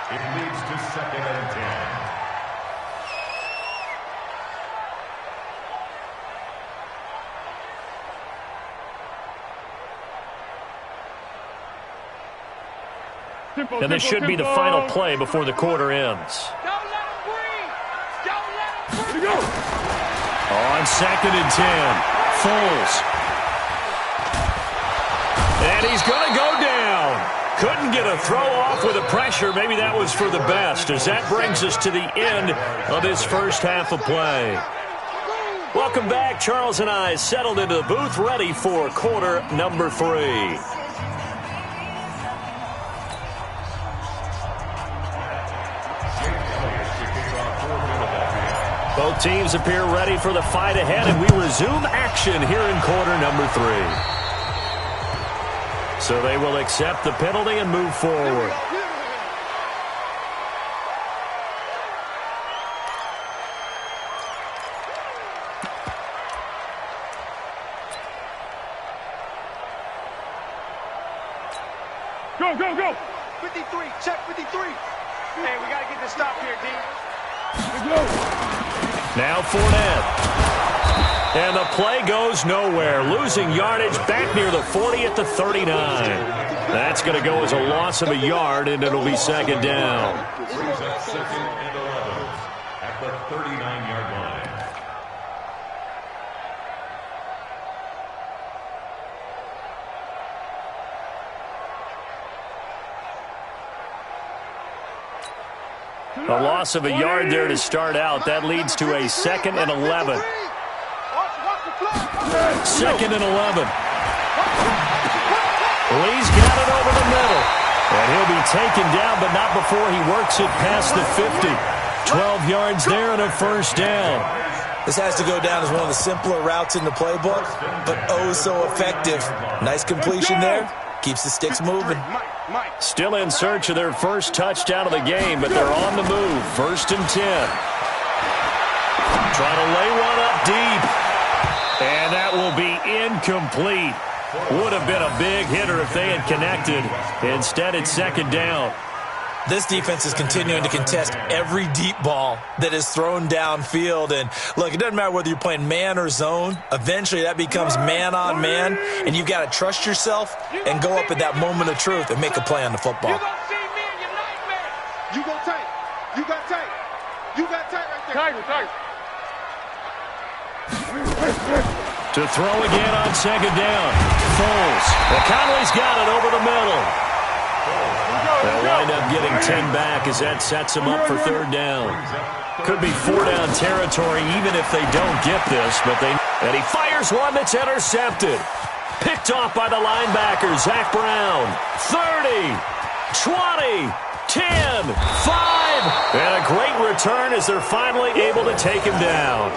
It leads to 2nd and 10. And this should be the final play before the quarter ends. Don't let him breathe. Don't let him breathe. On 2nd and 10. Foles. And he's going to go down. Couldn't get a throw off with the pressure. Maybe that was for the best, as that brings us to the end of this first half of play. Welcome back. Charles and I settled into the booth, ready for quarter number 3. Both teams appear ready for the fight ahead, and we resume action here in quarter number 3. So they will accept the penalty and move forward. Go, go, go. 53, check 53. Hey, we got to get this stop here, D. Let's go. Now Fournette. And the play goes nowhere. Losing yardage back near the 40 at the 39. That's going to go as a loss of a yard, and it'll be 2nd down. Brings up 2nd and 11 at the 39-yard line. A loss of a yard there to start out. That leads to a 2nd and 11. 2nd and 11. Lee's got it over the middle. And he'll be taken down, but not before he works it past the 50. 12 yards there and a 1st down. This has to go down as one of the simpler routes in the playbook, but oh so effective. Nice completion there. Keeps the sticks moving. Still in search of their first touchdown of the game, but they're on the move. 1st and 10. Trying to lay one up deep. And that will be incomplete. Would have been a big hitter if they had connected. Instead, it's 2nd down. This defense is continuing to contest every deep ball that is thrown downfield. And, look, it doesn't matter whether you're playing man or zone. Eventually, that becomes man-on-man, and you've got to trust yourself and go up at that moment of truth and make a play on the football. You're going to see me in your nightmare. You go tight. You got tight. You got tight right there. Tiger, tiger. To throw again on 2nd down. Foles. Conley's got it over the middle. They'll wind up getting 10 back as that sets him up for 3rd down. Could be 4-down territory even if they don't get this, but and he fires one that's intercepted. Picked off by the linebacker, Zach Brown. 30, 20, 10, 5. And a great return as they're finally able to take him down.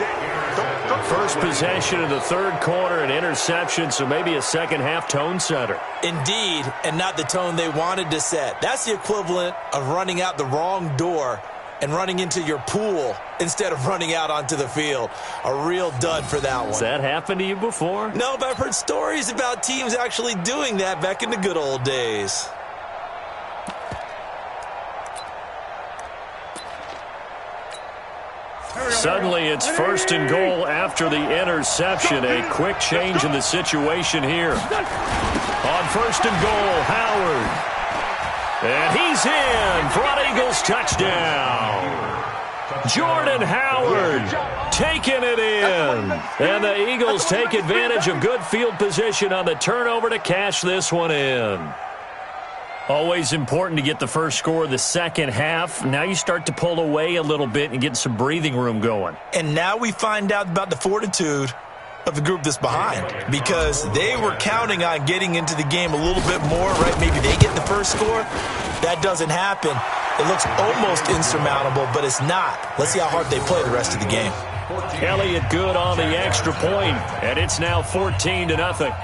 First possession of the 3rd quarter, an interception, so maybe a second-half tone setter. Indeed, and not the tone they wanted to set. That's the equivalent of running out the wrong door and running into your pool instead of running out onto the field. A real dud for that one. Has that happened to you before? No, but I've heard stories about teams actually doing that back in the good old days. Suddenly, it's 1st and goal after the interception. A quick change in the situation here. On 1st and goal, Howard. And he's in for an Eagles touchdown. Jordan Howard taking it in. And the Eagles take advantage of good field position on the turnover to cash this one in. Always important to get the first score of the second half. Now you start to pull away a little bit and get some breathing room going. And now we find out about the fortitude of the group that's behind, because they were counting on getting into the game a little bit more, right? Maybe they get the first score. That doesn't happen. It looks almost insurmountable, but it's not. Let's see how hard they play the rest of the game. Elliott good on the extra point, and it's now 14-0.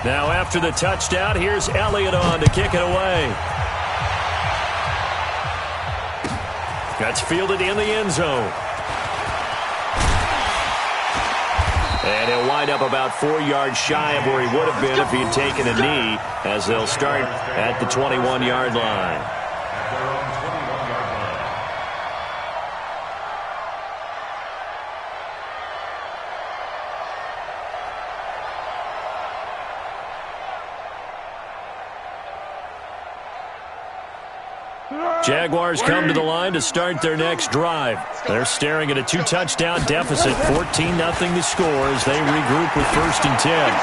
Now after the touchdown, here's Elliott on to kick it away. That's fielded in the end zone. And he'll wind up about 4 yards shy of where he would have been if he had taken a knee, as they'll start at the 21-yard line. Jaguars come to the line to start their next drive. They're staring at a 2-touchdown deficit, 14-0 to score as they regroup with 1st and 10.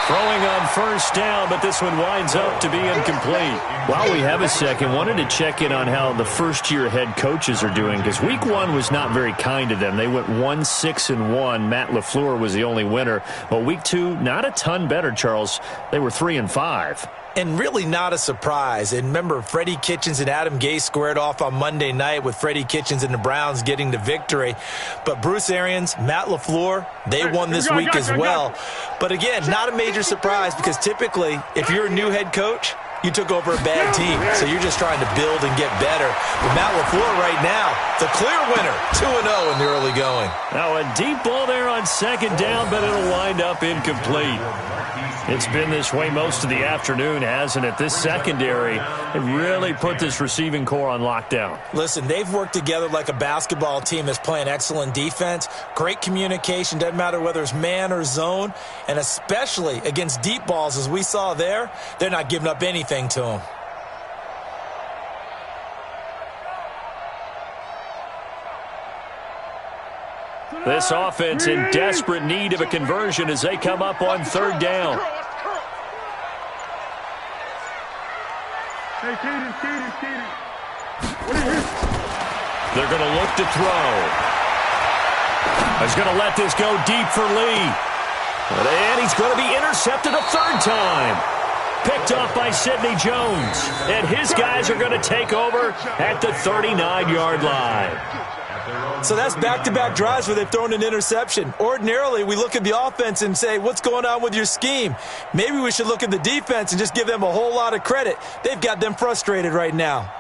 Throwing on first down, but this one winds up to be incomplete. While we have a second, wanted to check in on how the first-year head coaches are doing, because week 1 was not very kind to them. They went 1-6-1. Matt LaFleur was the only winner. But week 2, not a ton better, Charles. They were 3-5. And really not a surprise. And remember, Freddie Kitchens and Adam Gase squared off on Monday night with Freddie Kitchens and the Browns getting the victory. But Bruce Arians, Matt LaFleur, they won this week as well. But again, not a major surprise, because typically, if you're a new head coach, you took over a bad team. So you're just trying to build and get better. But Matt LaFleur right now, the clear winner, 2-0 in the early going. Now a deep ball there on second down, but it'll wind up incomplete. It's been this way most of the afternoon, hasn't it? This secondary, they really put this receiving core on lockdown. Listen, they've worked together like a basketball team that's playing excellent defense. Great communication, doesn't matter whether it's man or zone. And especially against deep balls, as we saw there, they're not giving up anything to them. This offense in desperate need of a conversion as they come up on third down. Hey, Kaden. They're going to look to throw. He's going to let this go deep for Lee. And he's going to be intercepted a third time. Picked off by Sidney Jones. And his guys are going to take over at the 39-yard line. So that's back-to-back drives where they've thrown an interception. Ordinarily, we look at the offense and say, what's going on with your scheme? Maybe we should look at the defense and just give them a whole lot of credit. They've got them frustrated right now.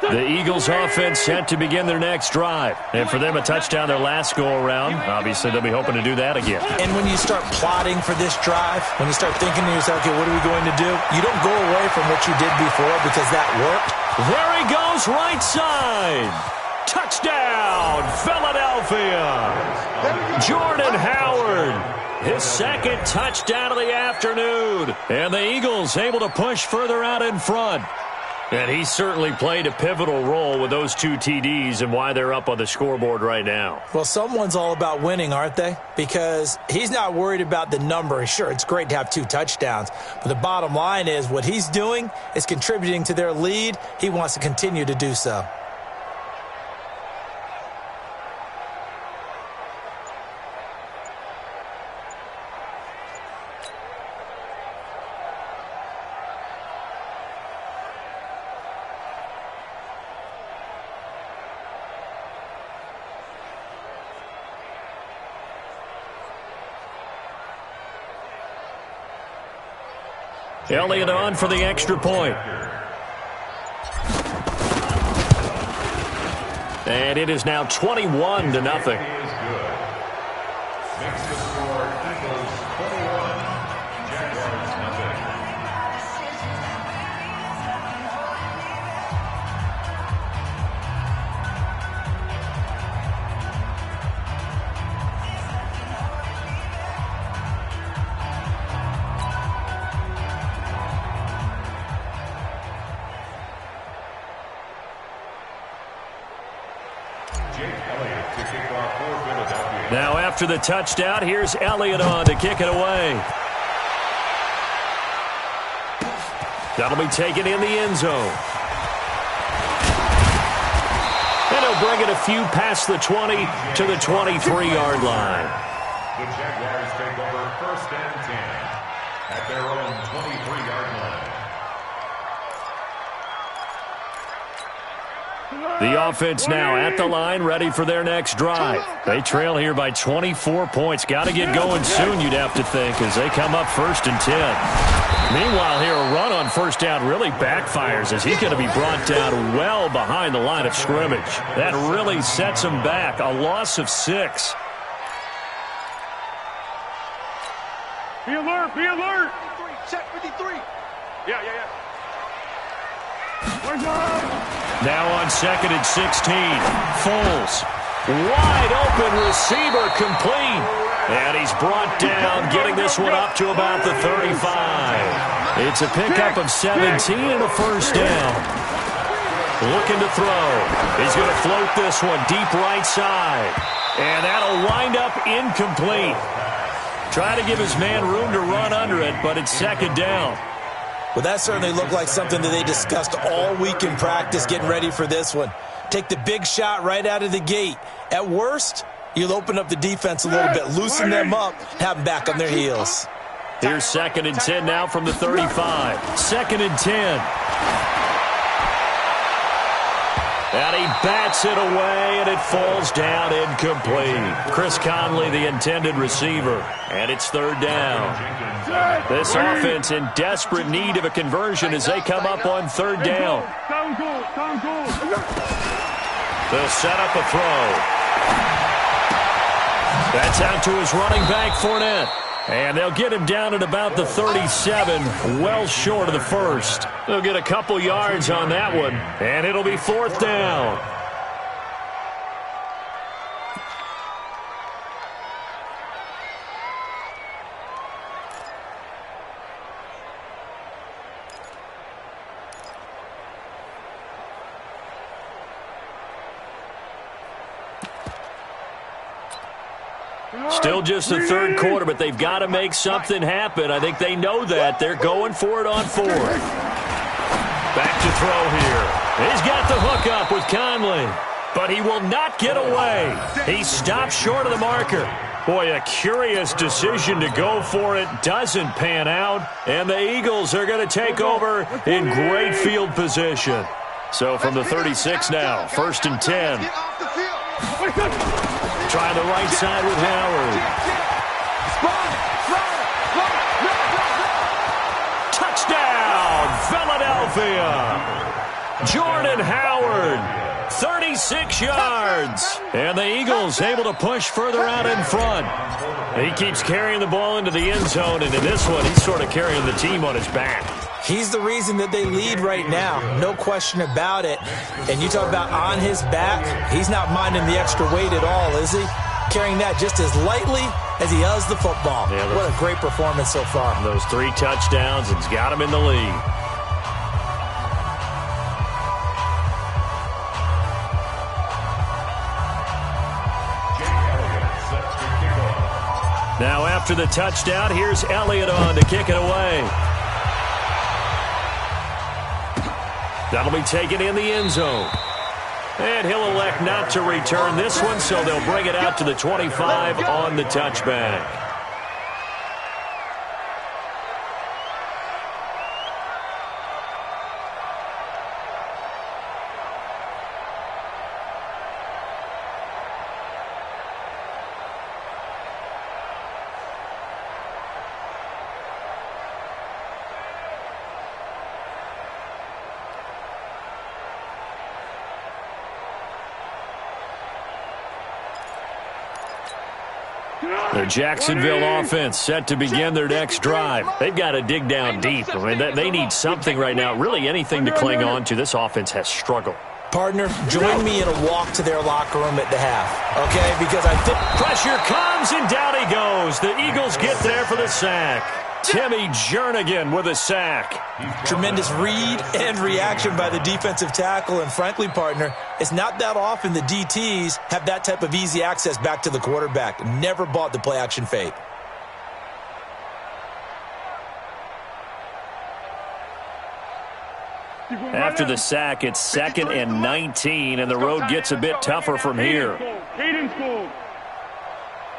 The Eagles offense set to begin their next drive. And for them, a touchdown their last go-around. Obviously, they'll be hoping to do that again. And when you start plotting for this drive, when you start thinking to yourself, okay, what are we going to do? You don't go away from what you did before because that worked. There he goes, right side. Touchdown, Philadelphia. Jordan Howard, his second touchdown of the afternoon. And the Eagles able to push further out in front. And he certainly played a pivotal role with those 2 TDs and why they're up on the scoreboard right now. Well, someone's all about winning, aren't they? Because he's not worried about the number. Sure, it's great to have 2 touchdowns. But the bottom line is what he's doing is contributing to their lead. He wants to continue to do so. Elliott on for the extra point. And it is now 21-0. Makes the score Eagles 21, Jaguars nothing. Now after the touchdown, here's Elliott on to kick it away. That'll be taken in the end zone. And he'll bring it a few past the 20 to the 23-yard line. The Jaguars take over 1st and 10 at their own 23-yard line. The offense now at the line, ready for their next drive. They trail here by 24 points. Got to get going soon, you'd have to think, as they come up 1st and 10. Meanwhile, here, a run on 1st down really backfires as he's going to be brought down well behind the line of scrimmage. That really sets him back. A loss of 6. Be alert, be alert. Check 53. Yeah. Where's your Now on 2nd and 16, Foles. Wide open receiver complete. And he's brought down, getting this one up to about the 35. It's a pickup of 17 and a 1st down. Looking to throw. He's going to float this one deep right side. And that'll wind up incomplete. Try to give his man room to run under it, but it's 2nd down. Well, that certainly looked like something that they discussed all week in practice, getting ready for this one. Take the big shot right out of the gate. At worst, you'll open up the defense a little bit, loosen them up, have them back on their heels. Here's 2nd and 10 now from the 35. 2nd and 10. And he bats it away, and it falls down incomplete. Chris Conley, the intended receiver, and it's 3rd down. This offense in desperate need of a conversion as they come up on 3rd down. They'll set up a throw. That's out to his running back, Fournette. And they'll get him down at about the 37, well short of the 1st. They'll get a couple yards on that one, and it'll be 4th down. Still just the 3rd quarter, but they've got to make something happen. I think they know that. They're going for it on 4th. Back to throw here. He's got the hook up with Conley, but he will not get away. He stops short of the marker. Boy, a curious decision to go for it. Doesn't pan out, and the Eagles are going to take over in great field position. So from the 36 now, 1st and 10. Trying the right side with Howard. Touchdown, Philadelphia. Jordan Howard, 36 yards. And the Eagles able to push further out in front. He keeps carrying the ball into the end zone, and in this one, he's sort of carrying the team on his back. He's the reason that they lead right now, no question about it. And you talk about on his back, he's not minding the extra weight at all, is he? Carrying that just as lightly as he does the football. Yeah, what a great performance so far. Those 3 touchdowns, it's got him in the lead. Now after the touchdown, here's Elliott on to kick it away. That'll be taken in the end zone. And he'll elect not to return this one, so they'll bring it out to the 25 on the touchback. The Jacksonville offense set to begin their next drive. They've got to dig down deep. I mean, they need something right now, really anything to cling on to. This offense has struggled. Partner, join me in a walk to their locker room at the half, okay? Because I think pressure comes, and down he goes. The Eagles get there for the sack. Timmy Jernigan with a sack. Tremendous read and reaction by the defensive tackle. And frankly, partner, it's not that often the DTs have that type of easy access back to the quarterback. Never bought the play-action fake. After the sack, it's 2nd and 19, and the road gets a bit tougher from here.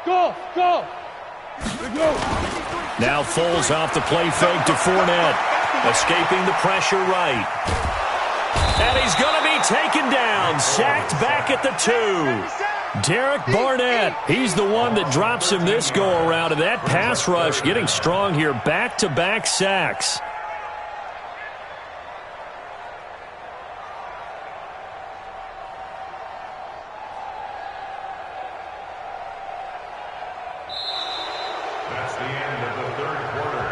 Go! Now Foles off the play fake to Fournette. Escaping the pressure right. And he's going to be taken down. Sacked back at the 2. Derek Barnett, he's the one that drops him this go-around. And that pass rush getting strong here. Back-to-back sacks.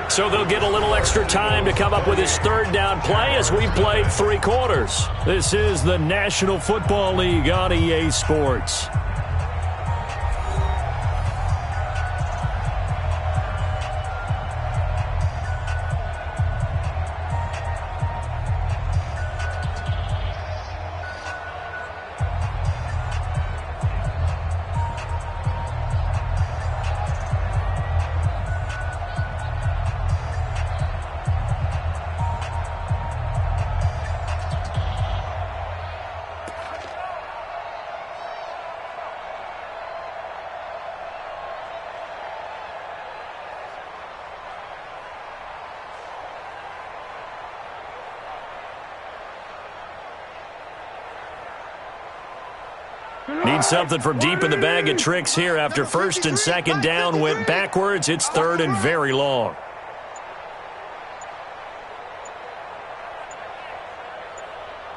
So they'll get a little extra time to come up with his third down play as we've played 3 quarters. This is the National Football League on EA Sports. Need something from deep in the bag of tricks here after 1st and 2nd down went backwards. It's 3rd and very long.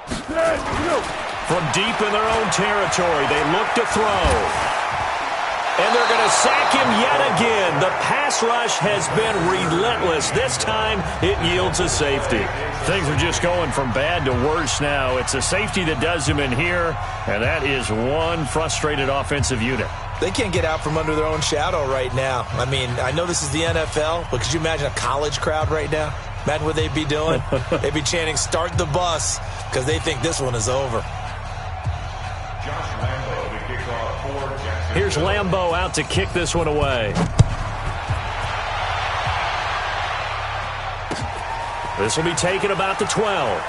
From deep in their own territory, they look to throw. And they're going to sack him yet again. The pass rush has been relentless. This time, it yields a safety. Things are just going from bad to worse now. It's a safety that does him in here, and that is one frustrated offensive unit. They can't get out from under their own shadow right now. I mean, I know this is the NFL, but could you imagine a college crowd right now? Imagine what they'd be doing. They'd be chanting, "Start the bus," because they think this one is over. Here's Lambeau out to kick this one away. This will be taken about the 12.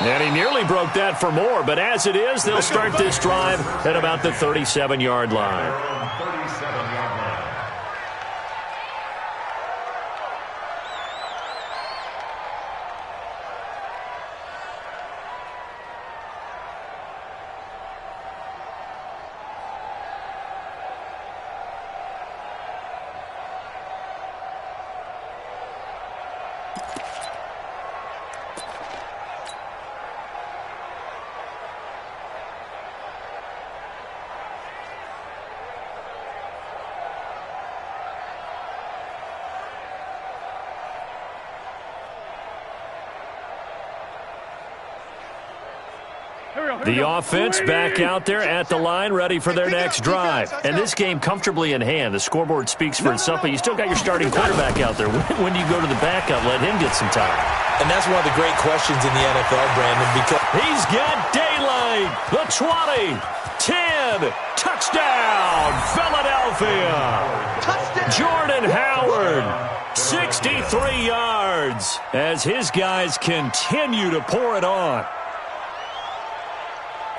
And he nearly broke that for more, but as it is, they'll start this drive at about the 37-yard line. The offense back out there at the line, ready for their next drive. And this game comfortably in hand. The scoreboard speaks for itself, but you still got your starting quarterback out there. When do you go to the backup? Let him get some time. And that's one of the great questions in the NFL, Brandon, because he's got daylight. The 20, 10, touchdown, Philadelphia. Touchdown. Jordan Howard, 63 yards as his guys continue to pour it on.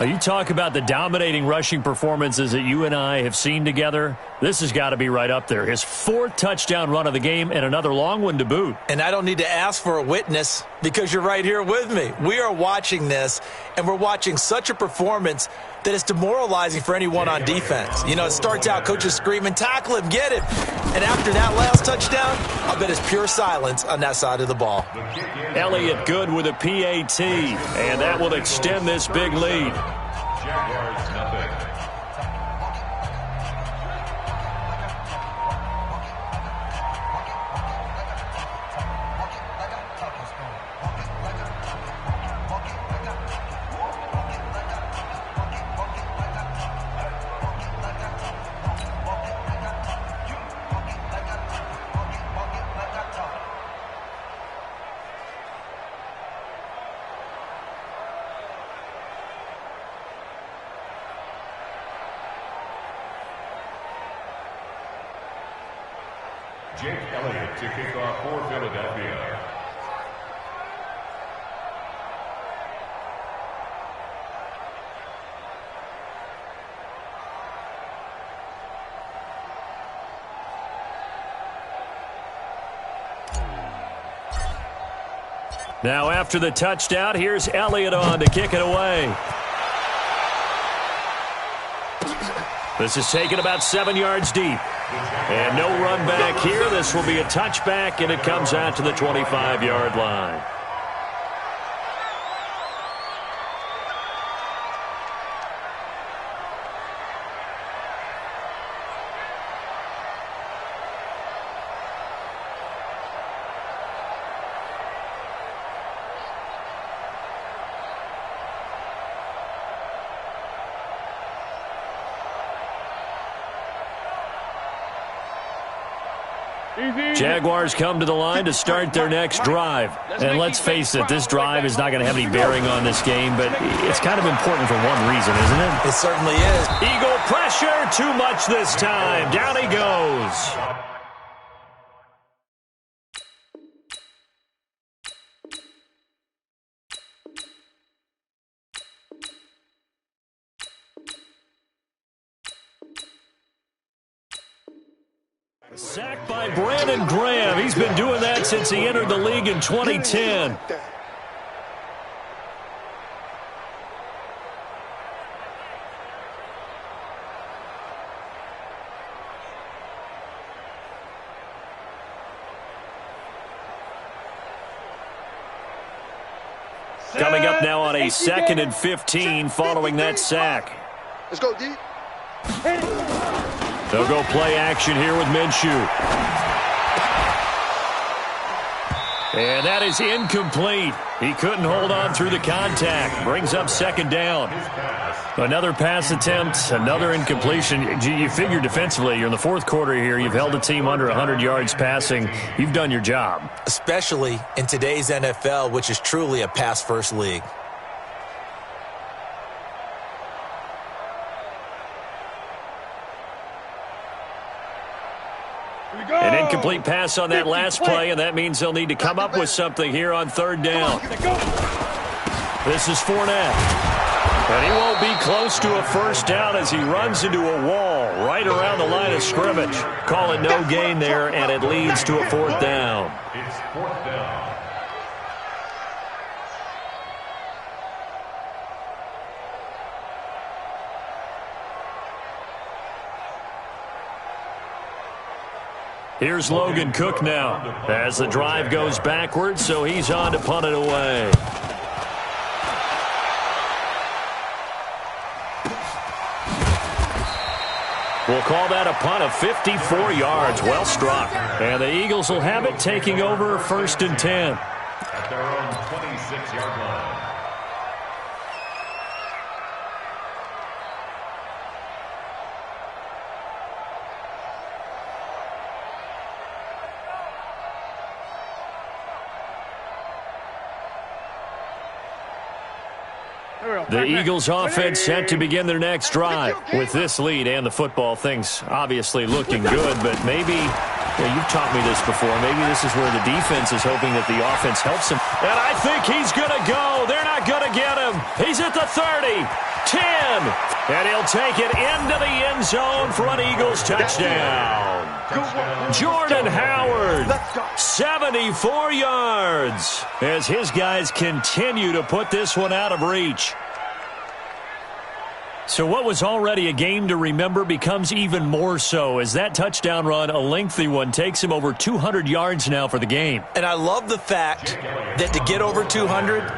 You talk about the dominating rushing performances that you and I have seen together. This has got to be right up there. His 4th touchdown run of the game and another long one to boot. And I don't need to ask for a witness because you're right here with me. We are watching this, and we're watching such a performance that is demoralizing for anyone on defense. You know, it starts out, coaches screaming, tackle him, get him. And after that last touchdown, I bet it's pure silence on that side of the ball. Elliott Good with a PAT, and that will extend this big lead. Jake Elliott to kick off for Philadelphia. Now after the touchdown, here's Elliott on to kick it away. This is taken about 7 yards deep. And no run back here. This will be a touchback, and it comes out to the 25-yard line. Jaguars come to the line to start their next drive. And let's face it, this drive is not going to have any bearing on this game, but it's kind of important for one reason, isn't it? It certainly is. Eagle pressure, too much this time. Down he goes. Sacked by Brandon Graham. He's been doing that since he entered the league in 2010. Coming up now on a 2nd and 15 following that sack. Let's go, D. They'll go play action here with Minshew. And that is incomplete. He couldn't hold on through the contact. Brings up 2nd down. Another pass attempt, another incompletion. You figure defensively, you're in the 4th quarter here. You've held a team under 100 yards passing. You've done your job. Especially in today's NFL, which is truly a pass-first league. An incomplete pass on that last play, and that means they'll need to come up with something here on 3rd down. This is Fournette. And he won't be close to a 1st down as he runs into a wall right around the line of scrimmage. Call it no gain there, and it leads to a 4th down. It's 4th down. Here's Logan Cook now as the drive goes backwards, so he's on to punt it away. We'll call that a punt of 54 yards. Well struck. And the Eagles will have it, taking over 1st and 10. At their own 26-yard line. The Eagles offense set to begin their next drive. With this lead and the football, things obviously looking good, but maybe, you've taught me this before, maybe this is where the defense is hoping that the offense helps him. And I think he's going to go. They're not going to get him. He's at the 30, 10, and he'll take it into the end zone for an Eagles touchdown. Jordan Howard, 74 yards, as his guys continue to put this one out of reach. So what was already a game to remember becomes even more so as that touchdown run, a lengthy one, takes him over 200 yards now for the game. And I love the fact that to get over 200,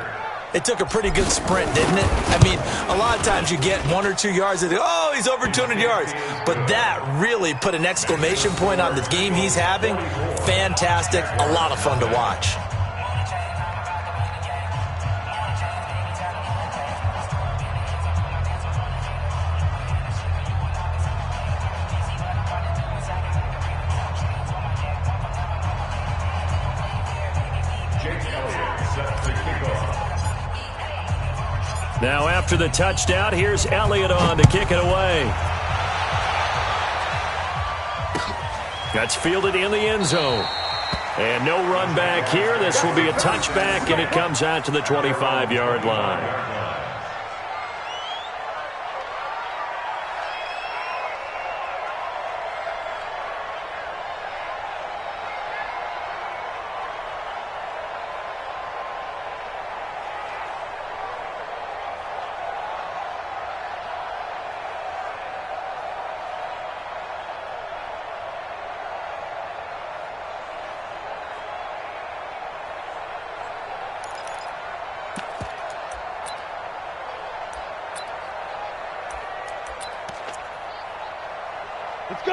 it took a pretty good sprint, didn't it? I mean, a lot of times you get 1 or 2 yards and oh, he's over 200 yards. But that really put an exclamation point on the game he's having. Fantastic. A lot of fun to watch. Now after the touchdown, here's Elliott on to kick it away. That's fielded in the end zone. And no run back here. This will be a touchback, and it comes out to the 25-yard line.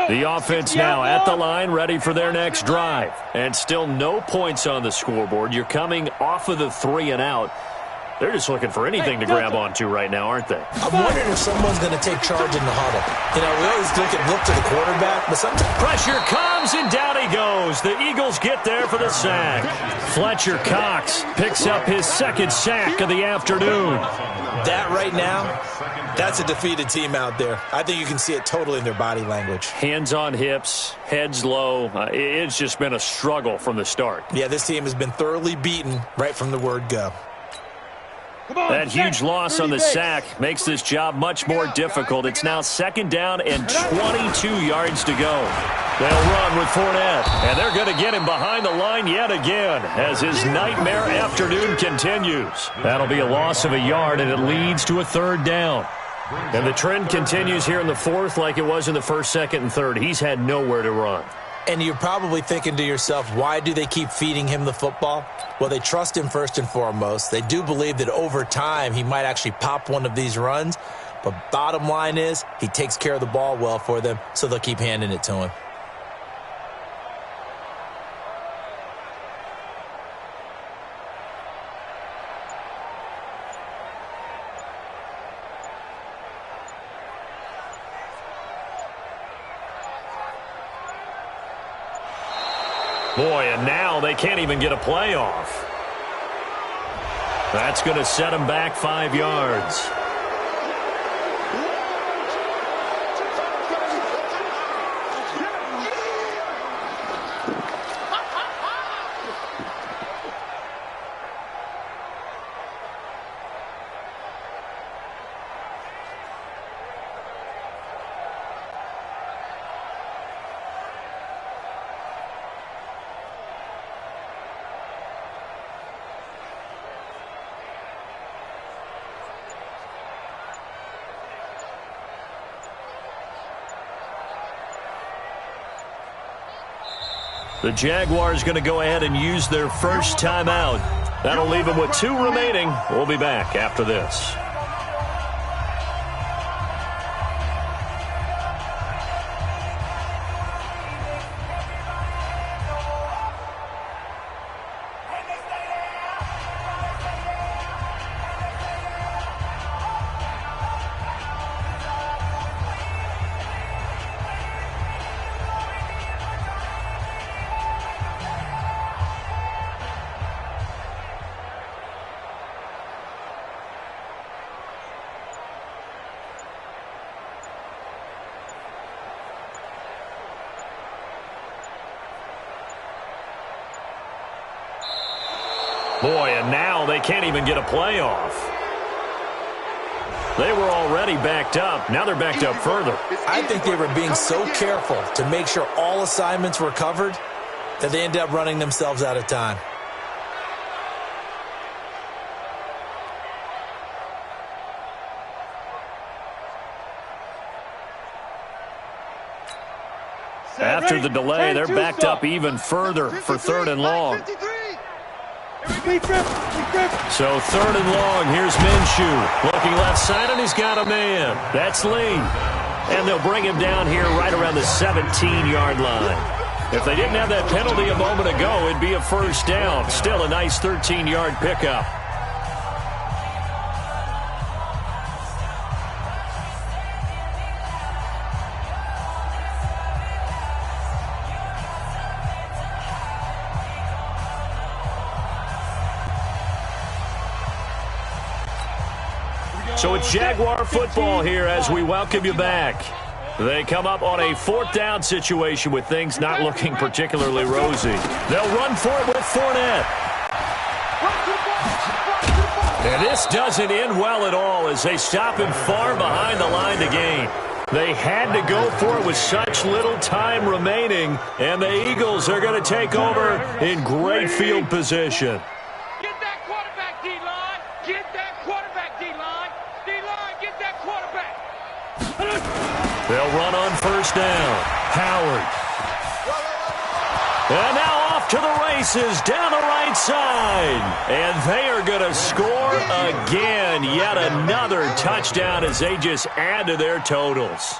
The offense now at the line, ready for their next drive. And still no points on the scoreboard. You're coming off of the 3 and out. They're just looking for anything to grab onto right now, aren't they? I'm wondering if someone's going to take charge in the huddle. You know, we always look to the quarterback, but sometimes pressure comes, and down he goes. The Eagles get there for the sack. Fletcher Cox picks up his second sack of the afternoon. That right now, that's a defeated team out there. I think you can see it totally in their body language. Hands on hips, heads low. It's just been a struggle from the start. Yeah, this team has been thoroughly beaten right from the word go. That huge loss on the sack makes this job much more difficult. It's now 2nd down and 22 yards to go. They'll run with Fournette, and they're going to get him behind the line yet again as his nightmare afternoon continues. That'll be a loss of a yard, and it leads to a 3rd down. And the trend continues here in the 4th like it was in the 1st, 2nd, and 3rd. He's had nowhere to run. And you're probably thinking to yourself, why do they keep feeding him the football? Well, they trust him first and foremost. They do believe that over time he might actually pop one of these runs. But bottom line is he takes care of the ball well for them, so they'll keep handing it to him. Boy, and now they can't even get a playoff. That's going to set them back 5 yards. The Jaguars going to go ahead and use their first timeout. That'll leave them with 2 remaining. We'll be back after this. Boy, and now they can't even get a playoff. They were already backed up. Now they're backed up further. I think they were being so careful to make sure all assignments were covered that they ended up running themselves out of time. After the delay, they're backed up even further for 3rd and long. So 3rd and long, here's Minshew. Looking left side, and he's got a man. That's Lee. And they'll bring him down here right around the 17-yard line. If they didn't have that penalty a moment ago, it'd be a 1st down. Still a nice 13-yard pickup. So it's Jaguar football here as we welcome you back. They come up on a 4th down situation with things not looking particularly rosy. They'll run for it with Fournette. And this doesn't end well at all as they stop him far behind the line to gain. They had to go for it with such little time remaining, and the Eagles are going to take over in great field position. Get that quarterback, D-line. Get that quarterback, D-line. D-line, get that quarterback. They'll run on 1st down. Howard. And now off to the races down the right side. And they are going to score again. Yet another touchdown as they just add to their totals.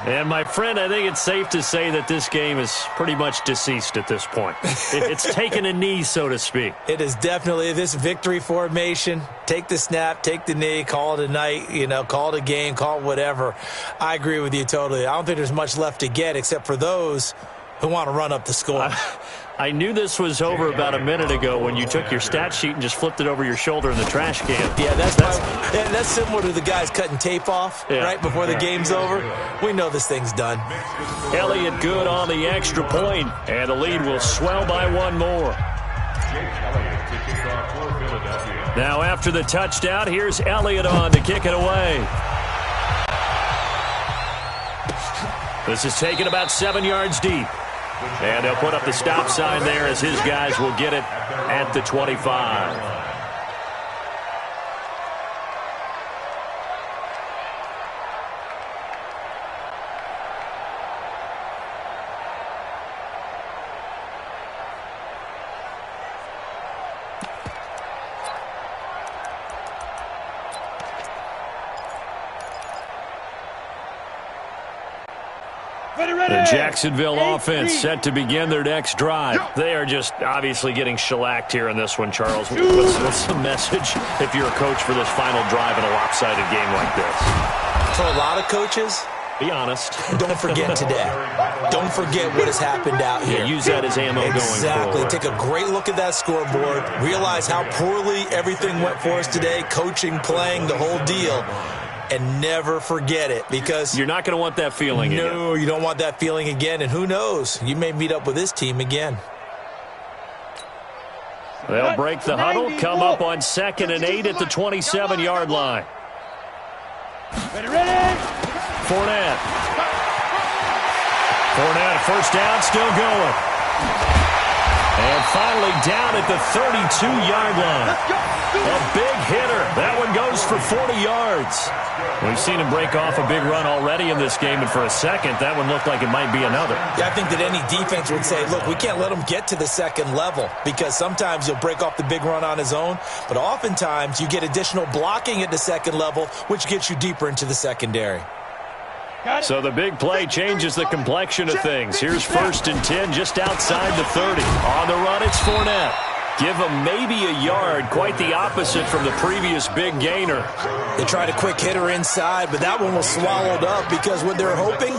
And, my friend, I think it's safe to say that this game is pretty much deceased at this point. It's taken a knee, so to speak. It is definitely this victory formation. Take the snap, take the knee, call it a night, call it a game, call it whatever. I agree with you totally. I don't think there's much left to get except for those who want to run up the score. I knew this was over about a minute ago when you took your stat sheet and just flipped it over your shoulder in the trash can. Yeah, that's similar to the guys cutting tape off right before the game's over. We know this thing's done. Elliott good on the extra point, and the lead will swell by one more. Now after the touchdown, here's Elliott on to kick it away. This is taken about 7 yards deep. And they'll put up the stop sign there as his guys will get it at the 25. The Jacksonville offense set to begin their next drive. They are just obviously getting shellacked here in this one, Charles. What's the message if you're a coach for this final drive in a lopsided game like this? For a lot of coaches, be honest. Don't forget today. Don't forget what has happened out here. Yeah, use that as ammo going forward. Exactly. Take a great look at that scoreboard. Realize how poorly everything went for us today. Coaching, playing, the whole deal. And never forget it, because you're not going to want that feeling again. No, you don't want that feeling again. And who knows? You may meet up with this team again. They'll break the huddle, come up on 2nd and 8 at the 27-yard line. Ready? Fournette, 1st down, still going. And finally down at the 32-yard line. A big hitter. That one goes for 40 yards. We've seen him break off a big run already in this game, and for a second, that one looked like it might be another. Yeah, I think that any defense would say, look, we can't let him get to the second level, because sometimes he'll break off the big run on his own, but oftentimes you get additional blocking at the second level, which gets you deeper into the secondary. So the big play changes the complexion of things. Here's 1st and 10 just outside the 30. On the run, it's Fournette. Give him maybe a yard, quite the opposite from the previous big gainer. They tried a quick hitter inside, but that one was swallowed up because what they're hoping,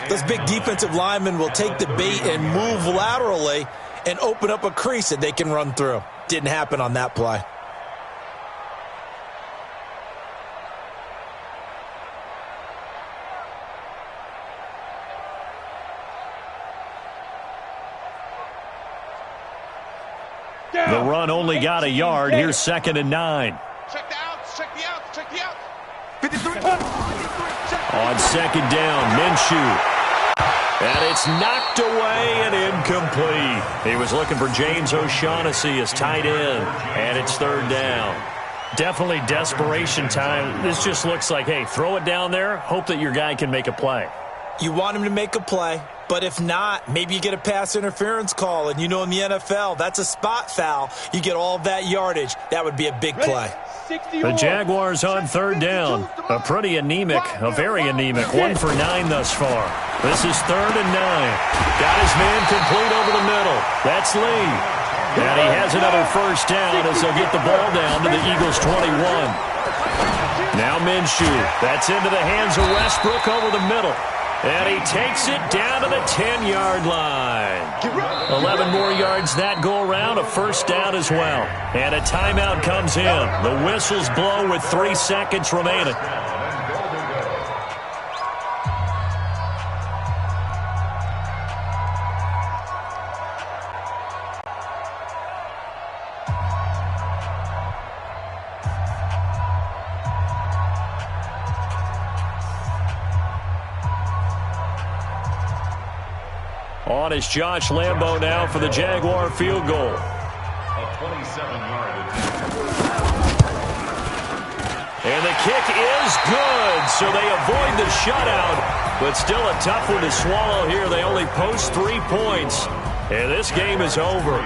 those big defensive linemen will take the bait and move laterally and open up a crease that they can run through. Didn't happen on that play. The run only got a yard. Here's 2nd and 9. Check the outs, check the outs, check the outs. 53. On 2nd down, Minshew. And it's knocked away and incomplete. He was looking for James O'Shaughnessy as tight end. And it's 3rd down. Definitely desperation time. This just looks like, hey, throw it down there, hope that your guy can make a play. You want him to make a play, but if not, maybe you get a pass interference call. And you know in the NFL, that's a spot foul. You get all of that yardage. That would be a big play. The Jaguars on 3rd down. A pretty anemic, a very anemic 1 for 9 thus far. This is 3rd and 9. Got his man complete over the middle. That's Lee. And he has another 1st down as they'll get the ball down to the Eagles' 21. Now Minshew. That's into the hands of Westbrook over the middle. And he takes it down to the 10-yard line. 11 more yards that go around, a 1st down as well. And a timeout comes in. The whistles blow with 3 seconds remaining. On is Josh Lambo now for the Jaguar field goal. A 27-yard attempt. And the kick is good, so they avoid the shutout, but still a tough one to swallow here. They only post 3 points, and this game is over.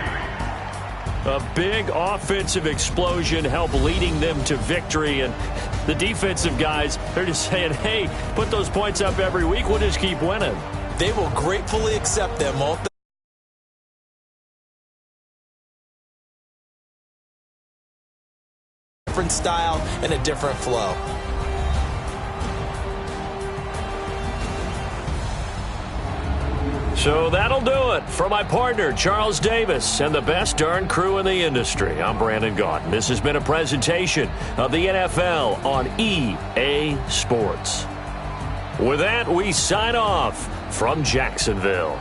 A big offensive explosion helped leading them to victory, and the defensive guys, they're just saying, hey, put those points up every week, we'll just keep winning. They will gratefully accept them, won't they? Different style and a different flow. So that'll do it for my partner, Charles Davis, and the best darn crew in the industry. I'm Brandon Gaudin. This has been a presentation of the NFL on EA Sports. With that, we sign off from Jacksonville.